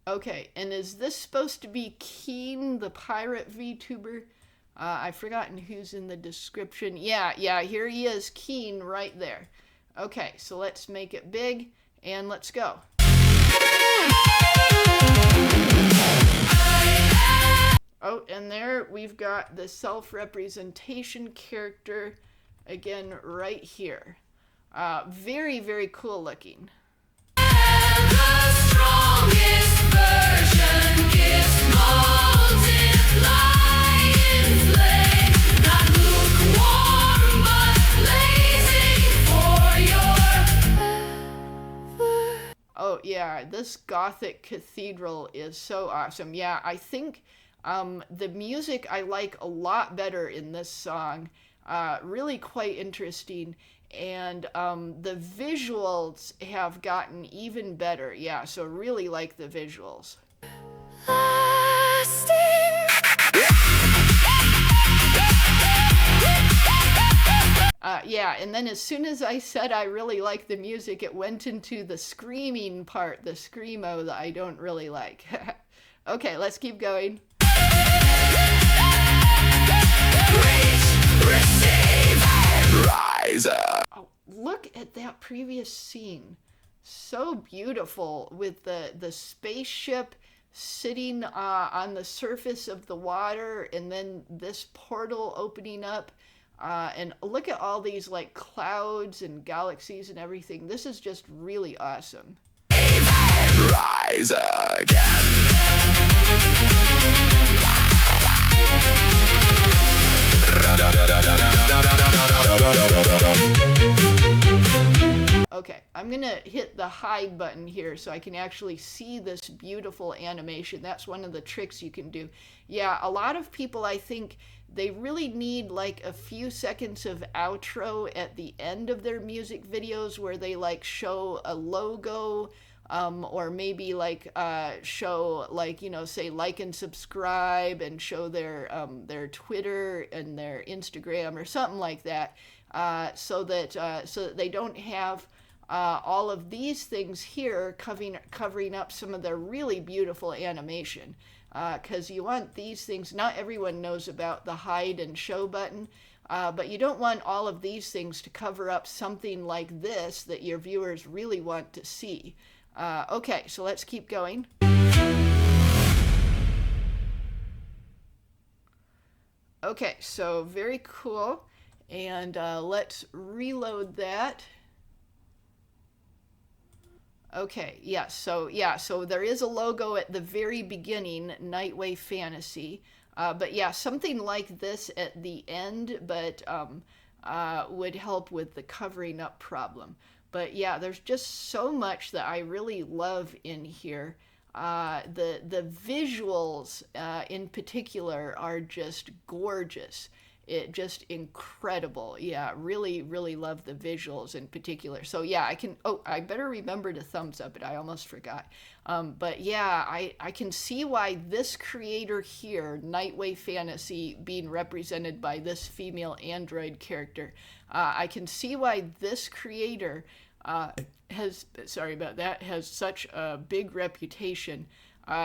Okay, and is this supposed to be Keen, the pirate VTuber? I've forgotten who's in the description. Yeah, here he is, Keen, right there. Okay, so let's make it big, and let's go. Oh, and there we've got the self-representation character, again, right here. Very, very cool looking. The strongest version gives multiply in flame, not lukewarm but blazing for your... Oh yeah, this gothic cathedral is so awesome. Yeah, I think the music I like a lot better in this song. Really quite interesting. And the visuals have gotten even better. Yeah, so really like the visuals. Yeah, and then as soon as I said I really like the music, it went into the screaming part, the screamo that I don't really like. Okay, let's keep going. Oh, look at that previous scene. So beautiful with the spaceship sitting on the surface of the water and then this portal opening up. And look at all these like clouds and galaxies and everything. This is just really awesome. Rise again. Okay, I'm gonna hit the hide button here so I can actually see this beautiful animation. That's one of the tricks you can do. Yeah, a lot of people, I think, they really need like a few seconds of outro at the end of their music videos where they like show a logo, or maybe like show like, you know, say like and subscribe and show their Twitter and their Instagram or something like that, so that they don't have all of these things here covering up some of their really beautiful animation. Because you want these things, not everyone knows about the hide and show button. But you don't want all of these things to cover up something like this that your viewers really want to see. Okay, so let's keep going. Okay, so very cool. And let's reload that. Okay, yeah, so there is a logo at the very beginning, Nightway Fantasy. But yeah, something like this at the end, but would help with the covering up problem. But yeah, there's just so much that I really love in here. The visuals in particular are just gorgeous. It just incredible. Yeah, really, really love the visuals in particular. So yeah, I better remember to thumbs up it. I almost forgot. But yeah, I can see why this creator here, Nightway Fantasy, being represented by this female android character, I can see why this creator has such a big reputation.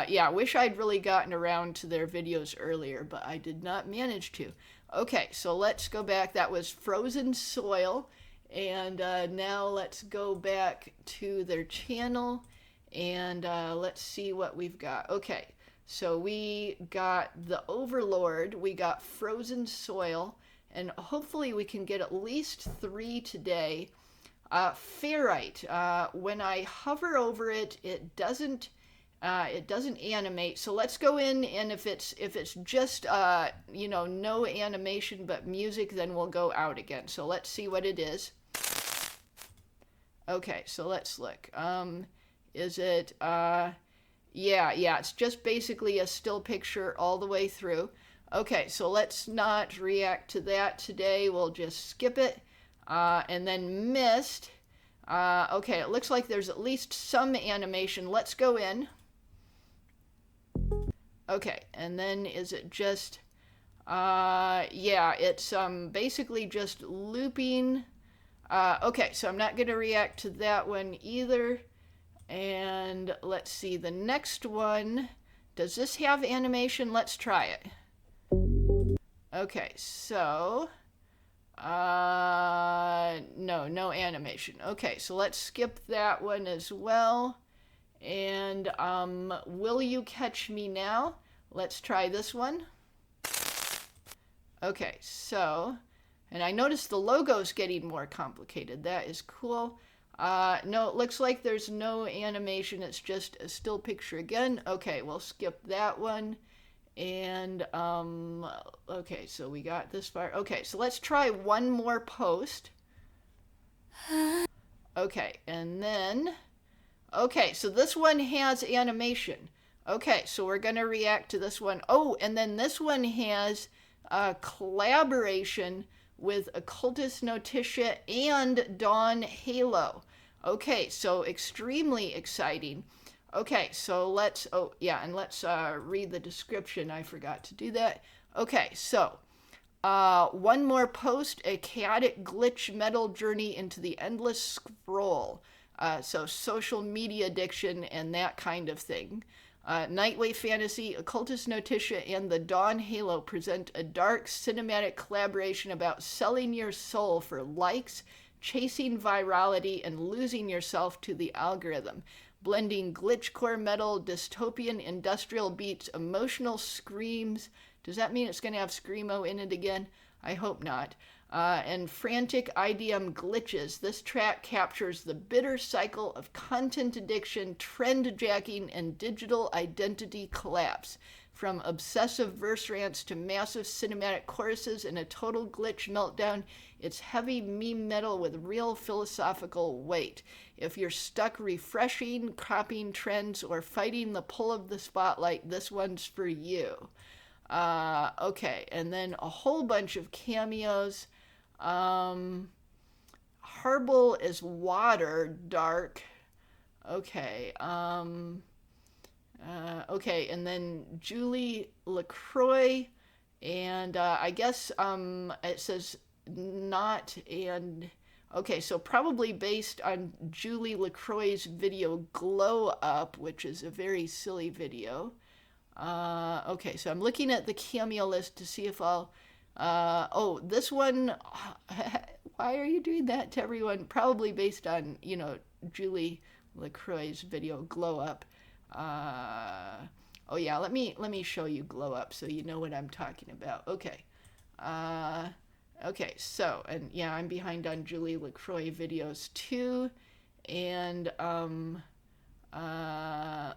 Yeah, I wish I'd really gotten around to their videos earlier, but I did not manage to. Okay, so let's go back. That was Frozen Soil. And now let's go back to their channel and let's see what we've got. Okay, so we got the Overlord, we got Frozen Soil, and hopefully we can get at least 3 today. Ferrite, when I hover over it, it doesn't animate. So let's go in, and if it's just you know, no animation but music, then we'll go out again. So let's see what it is. Okay, so let's look. Is it yeah, it's just basically a still picture all the way through. Okay, so let's not react to that today. We'll just skip it. And then mist. Okay, it looks like there's at least some animation. Let's go in. Okay, and then is it just, yeah, it's basically just looping. Okay, so I'm not going to react to that one either. And let's see, the next one, does this have animation? Let's try it. Okay, so, no animation. Okay, so let's skip that one as well. And Will You Catch Me Now? Let's try this one. Okay, so, and I noticed the logo's getting more complicated. That is cool. No, it looks like there's no animation. It's just a still picture again. Okay, we'll skip that one. And, okay, so we got this far. Okay, so let's try one more post. Okay, and then, okay, so this one has animation. Okay, so we're going to react to this one. Oh, and then this one has a collaboration with Occultist Notitia and Dawn Halo. Okay, so extremely exciting. Okay, so let's, oh yeah, and let's read the description. I forgot to do that. Okay, so one more post, a chaotic glitch metal journey into the endless scroll. So social media addiction and that kind of thing. Nightway Fantasy, Occultist Notitia, and the Dawn Halo present a dark cinematic collaboration about selling your soul for likes, chasing virality, and losing yourself to the algorithm. Blending glitchcore metal, dystopian industrial beats, emotional screams. Does that mean it's going to have Screamo in it again? I hope not. And frantic IDM glitches. This track captures the bitter cycle of content addiction, trend jacking, and digital identity collapse. From obsessive verse rants to massive cinematic choruses and a total glitch meltdown, it's heavy meme metal with real philosophical weight. If you're stuck refreshing, copying trends, or fighting the pull of the spotlight, this one's for you. Okay, and then a whole bunch of cameos. Harble is water, dark. Okay, okay, and then Julie LaCroix, and I guess it says not, and okay, so probably based on Julie LaCroix's video Glow Up, which is a very silly video. Okay, so I'm looking at the cameo list to see if I'll Oh, this one, why are you doing that to everyone? Probably based on, Julie LaCroix's video, Glow Up. Oh yeah, let me show you Glow Up so you know what I'm talking about. Okay. Okay, so, and yeah, I'm behind on Julie LaCroix videos too. And,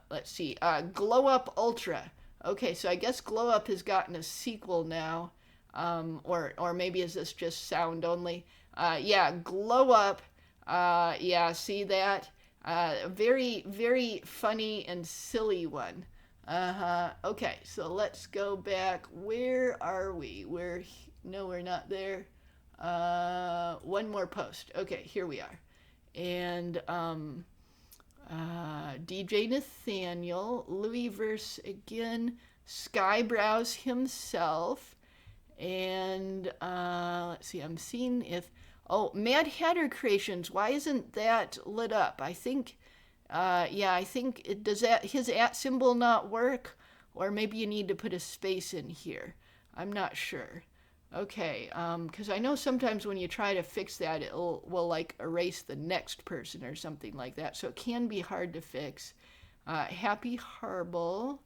let's see, Glow Up Ultra. Okay, so I guess Glow Up has gotten a sequel now. Or maybe is this just sound only? Yeah, Glow Up. Yeah, see that? Very, very funny and silly one. Uh-huh. Okay, so let's go back. Where are we? No, we're not there. One more post. Okay, here we are. And, DJ Nathaniel, Louis Verse again, Skybrows himself, and let's see, I'm seeing if, oh, Mad Hatter Creations, why isn't that lit up? I think, yeah, I think, does that, his @ symbol not work? Or maybe you need to put a space in here. I'm not sure. Okay, because I know sometimes when you try to fix that, will like erase the next person or something like that. So it can be hard to fix. Happy Harble.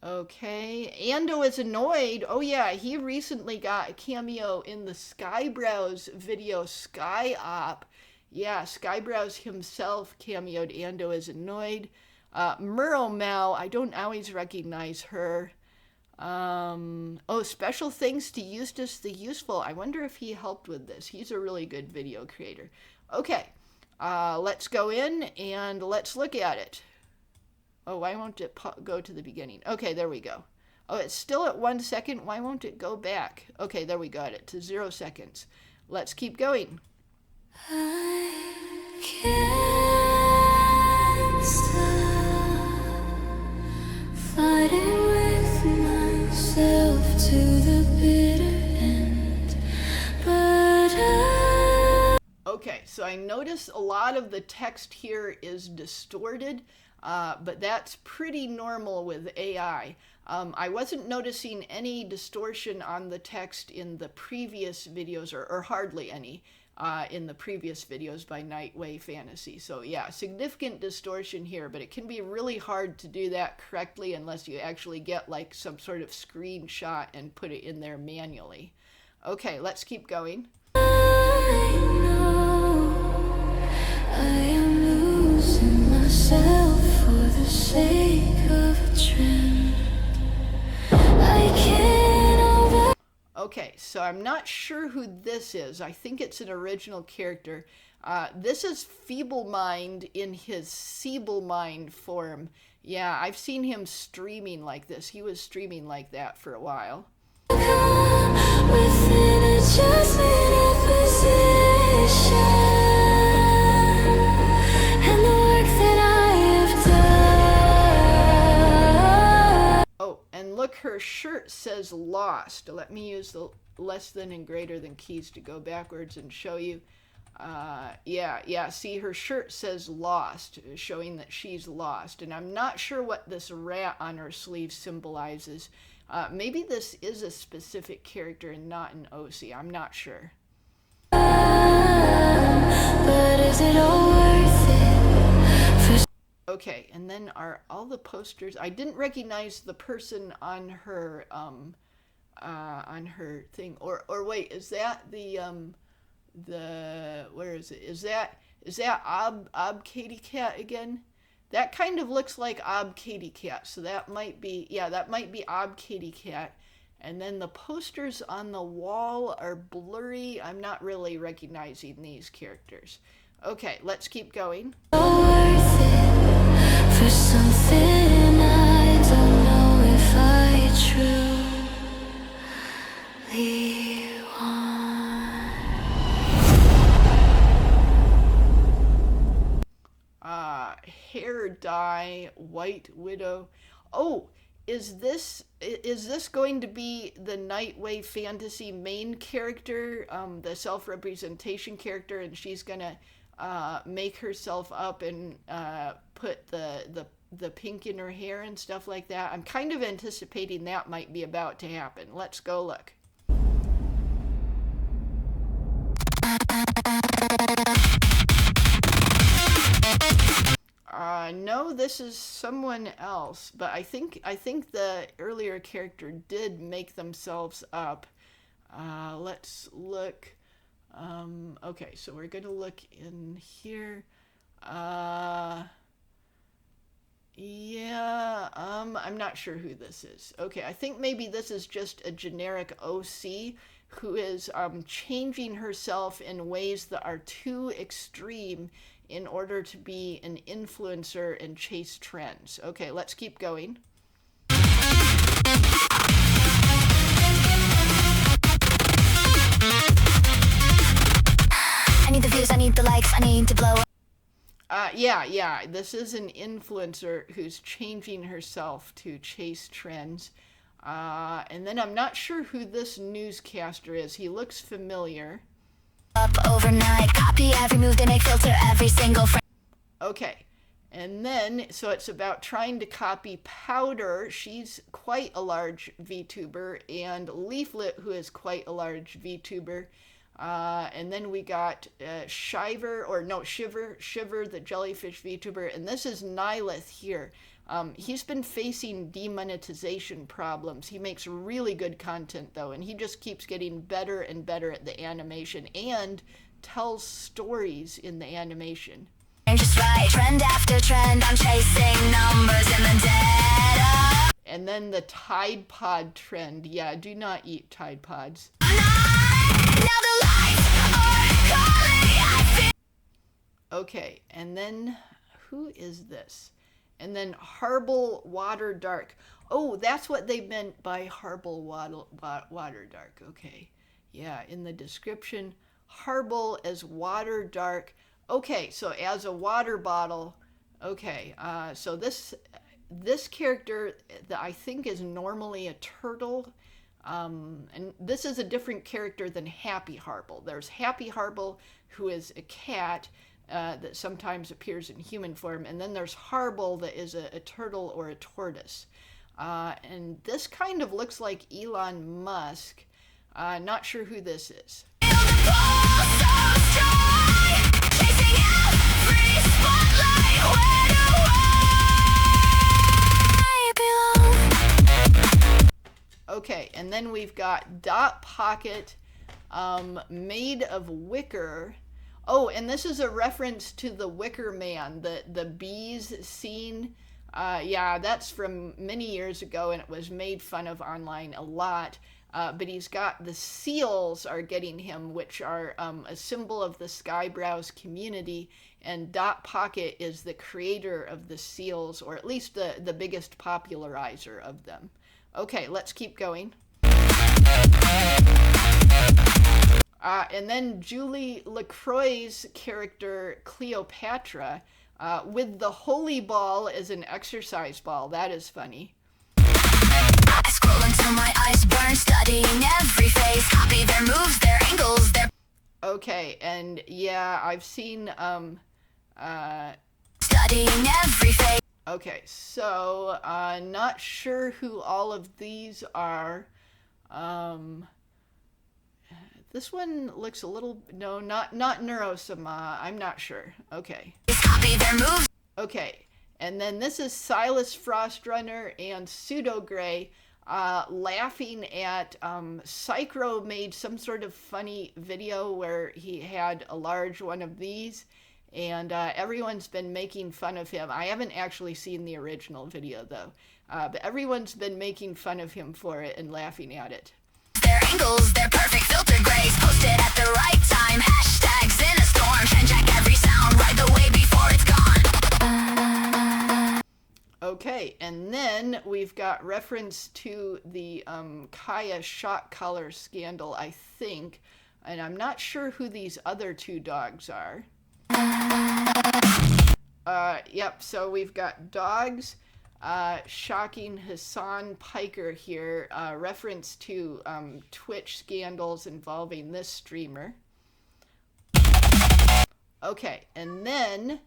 Okay, Ando is annoyed. Oh yeah, he recently got a cameo in the Skybrows video, Sky Op. Yeah, Skybrows himself cameoed Ando is annoyed. Muro Mao, I don't always recognize her. Oh, special thanks to Eustace the Useful. I wonder if he helped with this. He's a really good video creator. Okay, let's go in and let's look at it. Oh, why won't it go to the beginning? Okay, there we go. Oh, it's still at 1 second. Why won't it go back? Okay, there we got it to 0 seconds. Let's keep going. I can't stop fighting with myself to the bitter end, but Okay, so I notice a lot of the text here is distorted, but that's pretty normal with AI. I wasn't noticing any distortion on the text in the previous videos, or hardly any, in the previous videos by Nightway Fantasy. So yeah, significant distortion here, but it can be really hard to do that correctly unless you actually get like some sort of screenshot and put it in there manually. Okay, let's keep going. I know I am losing myself for the sake of a trend. I can't over. Okay, so I'm not sure who this is. I think it's an original character. This is Feeblemind in his Seeblemind form. Yeah, I've seen him streaming like this. He was streaming like that for a while. Within a just minute position, and the work that I have done. Oh, and look, her shirt says lost. Let me use the less than and greater than keys to go backwards and show you. Yeah, see, her shirt says lost, showing that she's lost. And I'm not sure what this rat on her sleeve symbolizes. Maybe this is a specific character and not an OC. I'm not sure. But is it all worth it? Okay, and then are all the posters... I didn't recognize the person on her thing. Or wait, is that the where is it? Is that Ob Katy Cat again? That kind of looks like Ob Katy Cat, so that might be, yeah, that might be Ob Katy Cat. And then the posters on the wall are blurry. I'm not really recognizing these characters. Okay, let's keep going. All worth it for something I don't know if I truly want. Hair dye, White Widow. Oh, is this going to be the Nightway Fantasy main character, the self-representation character, and she's gonna make herself up and put the pink in her hair and stuff like that? I'm kind of anticipating that might be about to happen. Let's go look. No, this is someone else, but I think the earlier character did make themselves up. Let's look. Okay, so we're gonna look in here. Yeah, I'm not sure who this is. Okay, I think maybe this is just a generic OC who is changing herself in ways that are too extreme in order to be an influencer and chase trends. Okay, let's keep going. I need the views, I need the likes, I need to blow. Yeah, this is an influencer who's changing herself to chase trends. And then I'm not sure who this newscaster is. He looks familiar. Up overnight, copy every move they make, filter every single frame. Okay, and then, so it's about trying to copy Powder. She's quite a large VTuber, and Leaflet, who is quite a large VTuber. And then we got Shiver, the jellyfish VTuber, and this is Nihilith here. He's been facing demonetization problems. He makes really good content, though, and he just keeps getting better and better at the animation and tells stories in the animation. Just right, trend after trend, I'm chasing numbers in the data. And then the Tide Pod trend. Yeah, do not eat Tide Pods. Okay, and then who is this? And then Harble Water Dark. Oh, that's what they meant by Harble Water Dark. Okay, yeah, in the description, Harble as Water Dark. Okay, so as a water bottle. Okay, so this character that I think is normally a turtle. And this is a different character than Happy Harble. There's Happy Harble, who is a cat that sometimes appears in human form, and then there's Harble that is a turtle or a tortoise. And this kind of looks like Elon Musk. Not sure who this is. Okay, and then we've got Dot Pocket, made of wicker. Oh, and this is a reference to the Wicker Man, the bees scene. Yeah, that's from many years ago, and it was made fun of online a lot. But he's got the seals are getting him, which are a symbol of the Skybrows community. And Dot Pocket is the creator of the seals, or at least the biggest popularizer of them. Okay, let's keep going. And then Julie LaCroix's character, Cleopatra, with the holy ball as an exercise ball. That is funny. I scroll until my eyes burn, studying every face, copy their moves, their angles, their... Okay, and yeah, I've seen, studying every face. Okay, so, not sure who all of these are. This one looks a little, no, not Neurosama, I'm not sure. Okay. Copy their moves. Okay, and then this is Silas Frostrunner and Pseudo Gray, laughing at, Psychro made some sort of funny video where he had a large one of these, and everyone's been making fun of him. I haven't actually seen the original video, though, but everyone's been making fun of him for it and laughing at it. Their angles, their perfect filter grays, posted at the right time, hashtags in a storm, trend check every sound right the way before it's gone. Okay, and then we've got reference to the Kaya shot collar scandal, I think, and I'm not sure who these other two dogs are. Yep, so we've got dogs, shocking Hassan Piker here, reference to Twitch scandals involving this streamer. Okay, and then,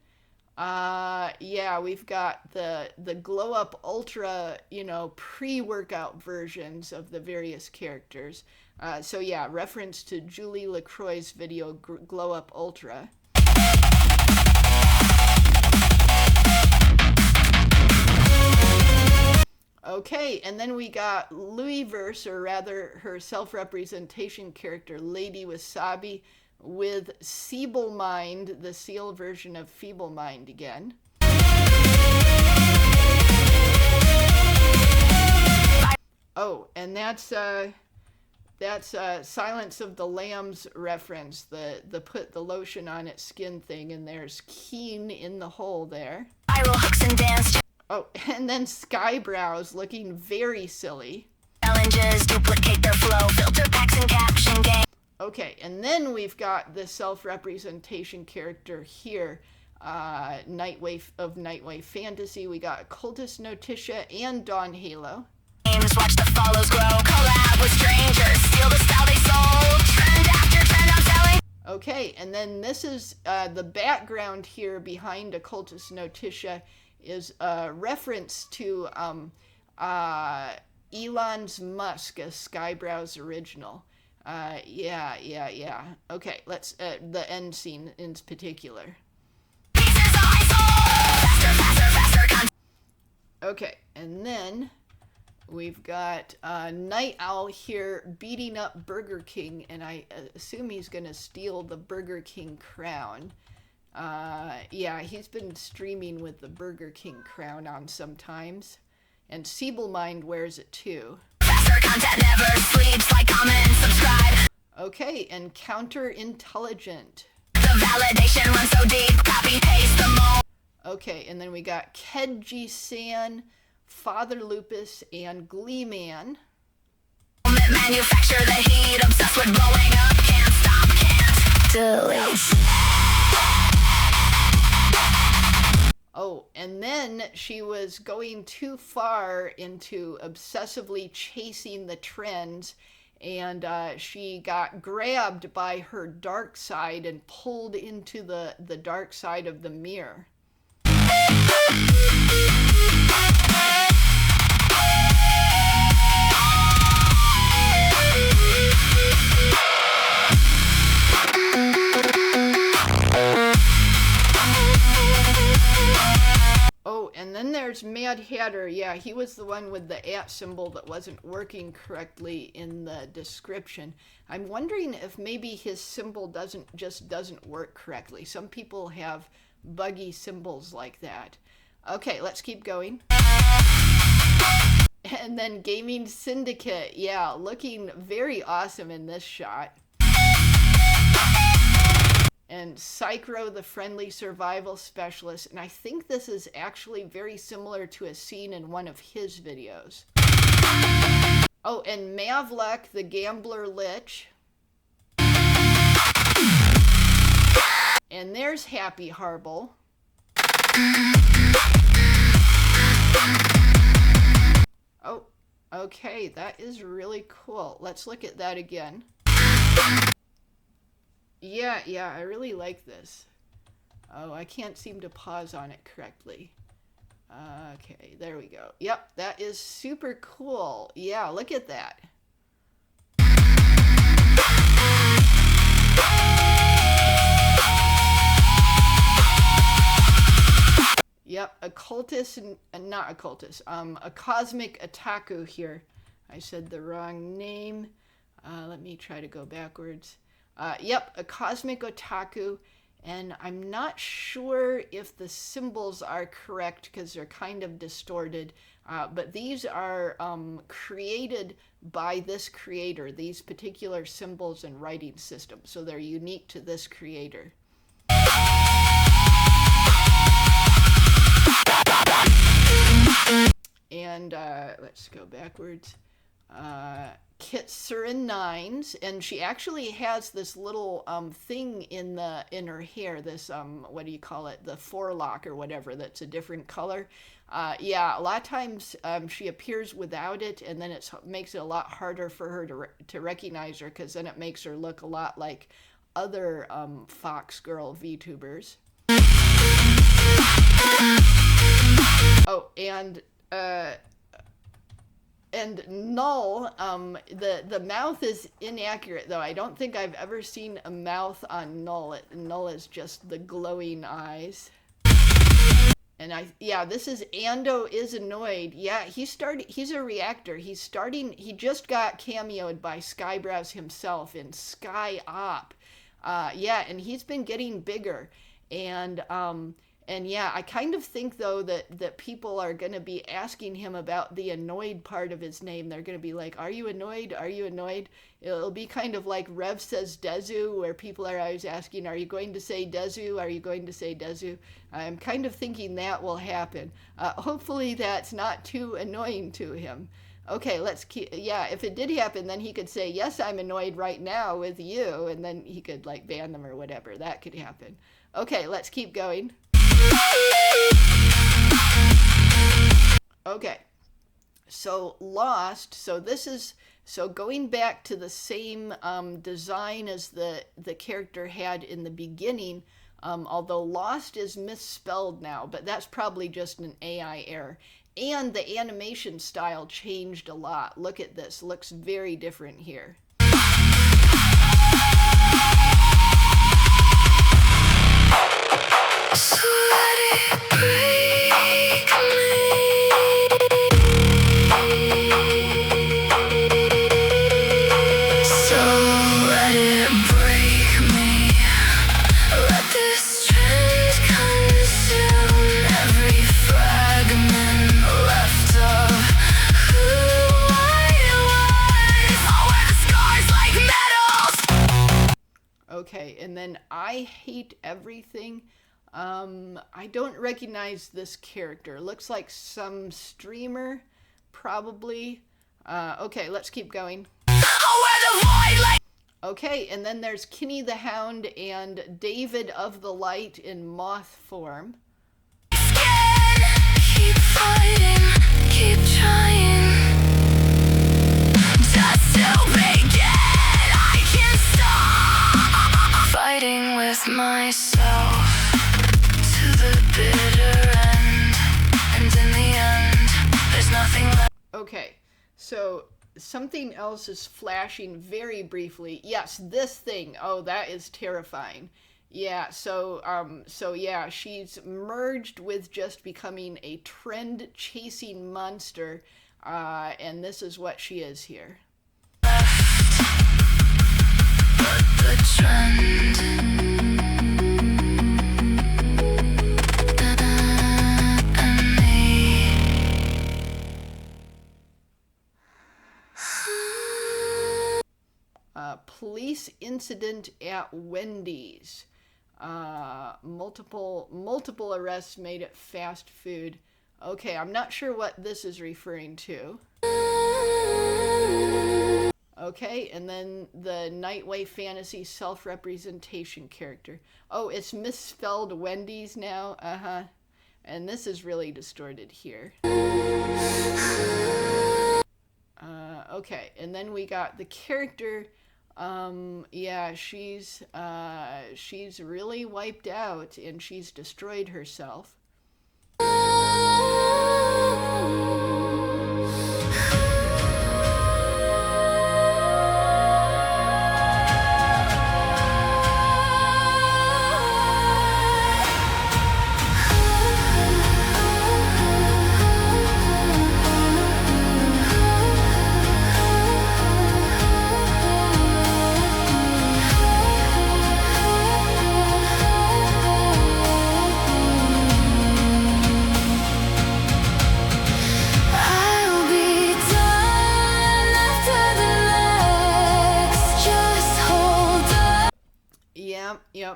yeah, yeah, we've got the Glow Up Ultra, pre-workout versions of the various characters. So yeah, reference to Julie LaCroix's video Glow Up Ultra. Okay, and then we got Louisverse, or rather her self-representation character, Lady Wasabi, with Feeblemind, the seal version of Feeblemind again. Oh, and that's Silence of the Lambs reference, the put the lotion on its skin thing, and there's Keen in the hole there. Viral hooks and dance Oh, and then Skybrows looking very silly. challenges, duplicate their flow, filter packs and caption game. Okay, and then we've got the self-representation character here, Nightway Fantasy. We got Cultist Notitia and Dawn Halo. Games, watch the follows grow, collab with strangers, steal the style they sold, trend after trend I'm selling. Okay, and then this is the background here behind Occultist Notitia is a reference to Elon's Musk, a Skybrow's original. Yeah. Okay, let's the end scene in particular. Pieces I sold, faster, Okay, and then we've got Night Owl here beating up Burger King, and I assume he's gonna steal the Burger King crown. Yeah, he's been streaming with the Burger King crown on sometimes, and Feeblemind wears it too. faster content never sleeps, like, comment, and subscribe. Okay, and Counterintelligent. The validation runs so deep, copy paste the mold. Okay, and then we got Kedji-san, Father Lupus, and Gleeman. Manufacture the heat, obsessed with blowing up, can't stop, can't delete. Oh, and then she was going too far into obsessively chasing the trends, and she got grabbed by her dark side and pulled into the dark side of the mirror. Oh, and then there's Mad Hatter. Yeah, he was the one with the @ symbol that wasn't working correctly in the description. I'm wondering if maybe his symbol doesn't work correctly. Some people have buggy symbols like that. Okay, let's keep going. And then Gaming Syndicate. Yeah, looking very awesome in this shot. And Psychro, the friendly survival specialist. And I think this is actually very similar to a scene in one of his videos. Oh, and Mavlek, the gambler lich. And there's Happy Harble. Oh, okay, that is really cool. Let's look at that again. Yeah, I really like this. Oh, I can't seem to pause on it correctly. Okay, there we go. Yep, that is super cool. Yeah, look at that. Yep, a cosmic otaku here. I said the wrong name. Let me try to go backwards. Yep, a cosmic otaku, and I'm not sure if the symbols are correct because they're kind of distorted, but these are created by this creator, these particular symbols and writing systems, so they're unique to this creator. And let's go backwards. Kitsurin Nines, and she actually has this little thing in her hair, this what do you call it, the forelock or whatever, that's a different color. Yeah, a lot of times she appears without it, and then it makes it a lot harder for her to recognize her, because then it makes her look a lot like other Fox Girl VTubers. And Null, the mouth is inaccurate, though. I don't think I've ever seen a mouth on Null. Null is just the glowing eyes. And yeah, this is Ando is annoyed. Yeah, he's a reactor. He just got cameoed by Skybrowse himself in Sky Op. Yeah, and he's been getting bigger. And yeah, I kind of think, though, that people are going to be asking him about the annoyed part of his name. They're going to be like, are you annoyed? Are you annoyed? It'll be kind of like Rev says Dezu, where people are always asking, are you going to say Dezu? Are you going to say Dezu? I'm kind of thinking that will happen. Hopefully that's not too annoying to him. Okay, let's keep, yeah, if it did happen, then he could say, yes, I'm annoyed right now with you, and then he could, like, ban them or whatever. That could happen. Okay, let's keep going. Okay, so Lost, so going back to the same design as the character had in the beginning, although Lost is misspelled now, but that's probably just an AI error. And the animation style changed a lot. Look at this, looks very different here. So let it break me. So let it break me. Let this trend consume every fragment left of who I was. I'll wear the scars like medals. Okay, and then I hate everything. I don't recognize this character. Looks like some streamer, probably. Okay, let's keep going. Okay, and then there's Kinney the Hound and David of the Light in moth form. Keep fighting, keep trying. Just to begin, I can't stop fighting with myself. The bitter end, and in the end, there's nothing left. Okay, so something else is flashing very briefly. Yes, this thing. Oh, that is terrifying. Yeah, so yeah, she's merged with just becoming a trend-chasing monster, and this is what she is here. But the trend. Police incident at Wendy's. Multiple arrests made at fast food. Okay, I'm not sure what this is referring to. Okay, and then the Nightway Fantasy self-representation character. Oh, it's misspelled Wendy's now? Uh-huh. And this is really distorted here. Okay, and then we got the character. Yeah, she's really wiped out and she's destroyed herself.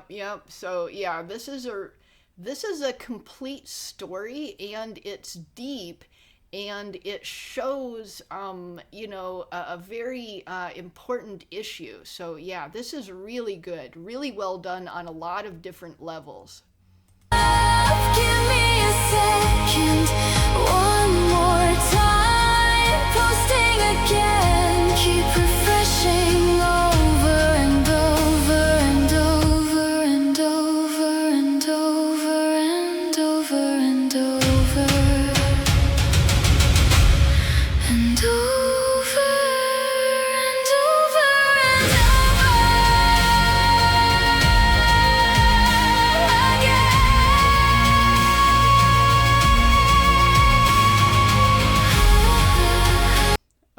Yep. So yeah, this is a complete story, and it's deep, and it shows a very important issue. So yeah, this is really good, really well done on a lot of different levels. Give me a second, one more time, posting again, keep refreshing over and over and over and over and over and over and over.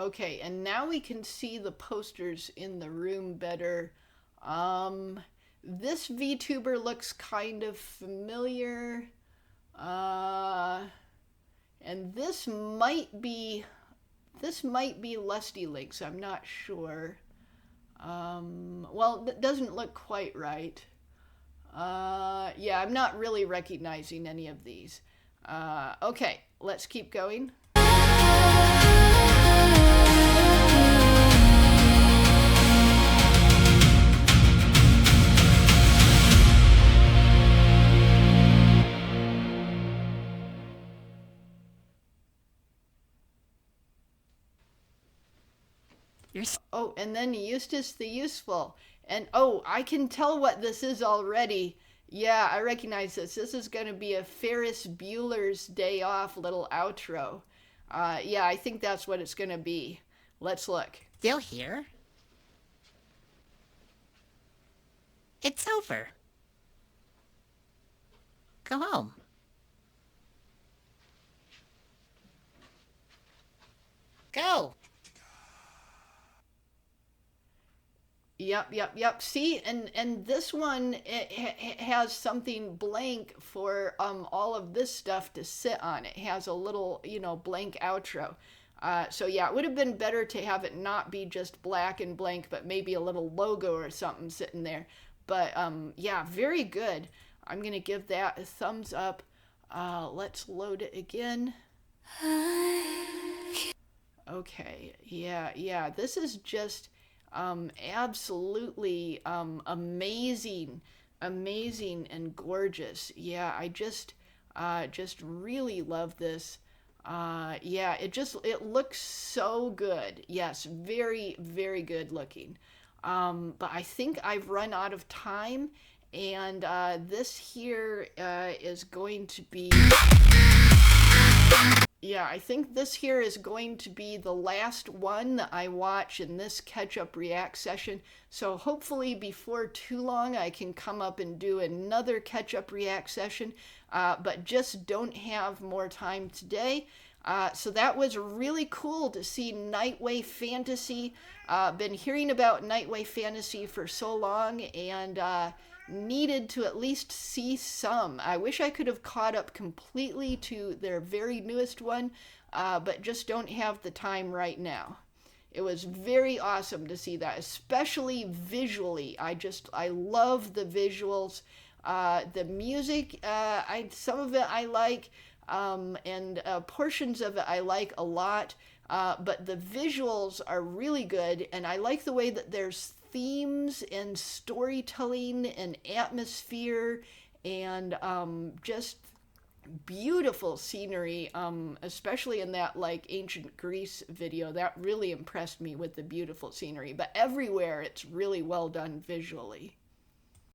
Okay, and now we can see the posters in the room better. This VTuber looks kind of familiar. And this might be Lusty Links. I'm not sure. Well, that doesn't look quite right. Yeah, I'm not really recognizing any of these. Okay, let's keep going. Oh, and then Eustace the Useful. And oh, I can tell what this is already. Yeah, I recognize this. This is going to be a Ferris Bueller's Day Off little outro. Yeah, I think that's what it's going to be. Let's look. Still here? It's over. Go home. Go. Yep. See, and this one it has something blank for all of this stuff to sit on. It has a little, blank outro. So yeah, it would have been better to have it not be just black and blank, but maybe a little logo or something sitting there. But yeah, very good. I'm gonna give that a thumbs up. Let's load it again. Okay, yeah. This is just absolutely amazing and gorgeous. Yeah, I just really love this. Yeah, it looks so good. Yes, very, very good looking. But I think I've run out of time, and this here is going to be... Yeah, I think this here is going to be the last one that I watch in this catch-up react session. So hopefully before too long I can come up and do another catch-up react session, but just don't have more time today. So that was really cool to see Nightway Fantasy. Been hearing about Nightway Fantasy for so long, and needed to at least see some. I wish I could have caught up completely to their very newest one, but just don't have the time right now. It was very awesome to see that, especially visually. I love the visuals. The music, some of it I like, and portions of it I like a lot, but the visuals are really good, and I like the way that there's themes and storytelling and atmosphere and just beautiful scenery, especially in that ancient Greece video. That really impressed me with the beautiful scenery, but everywhere it's really well done visually.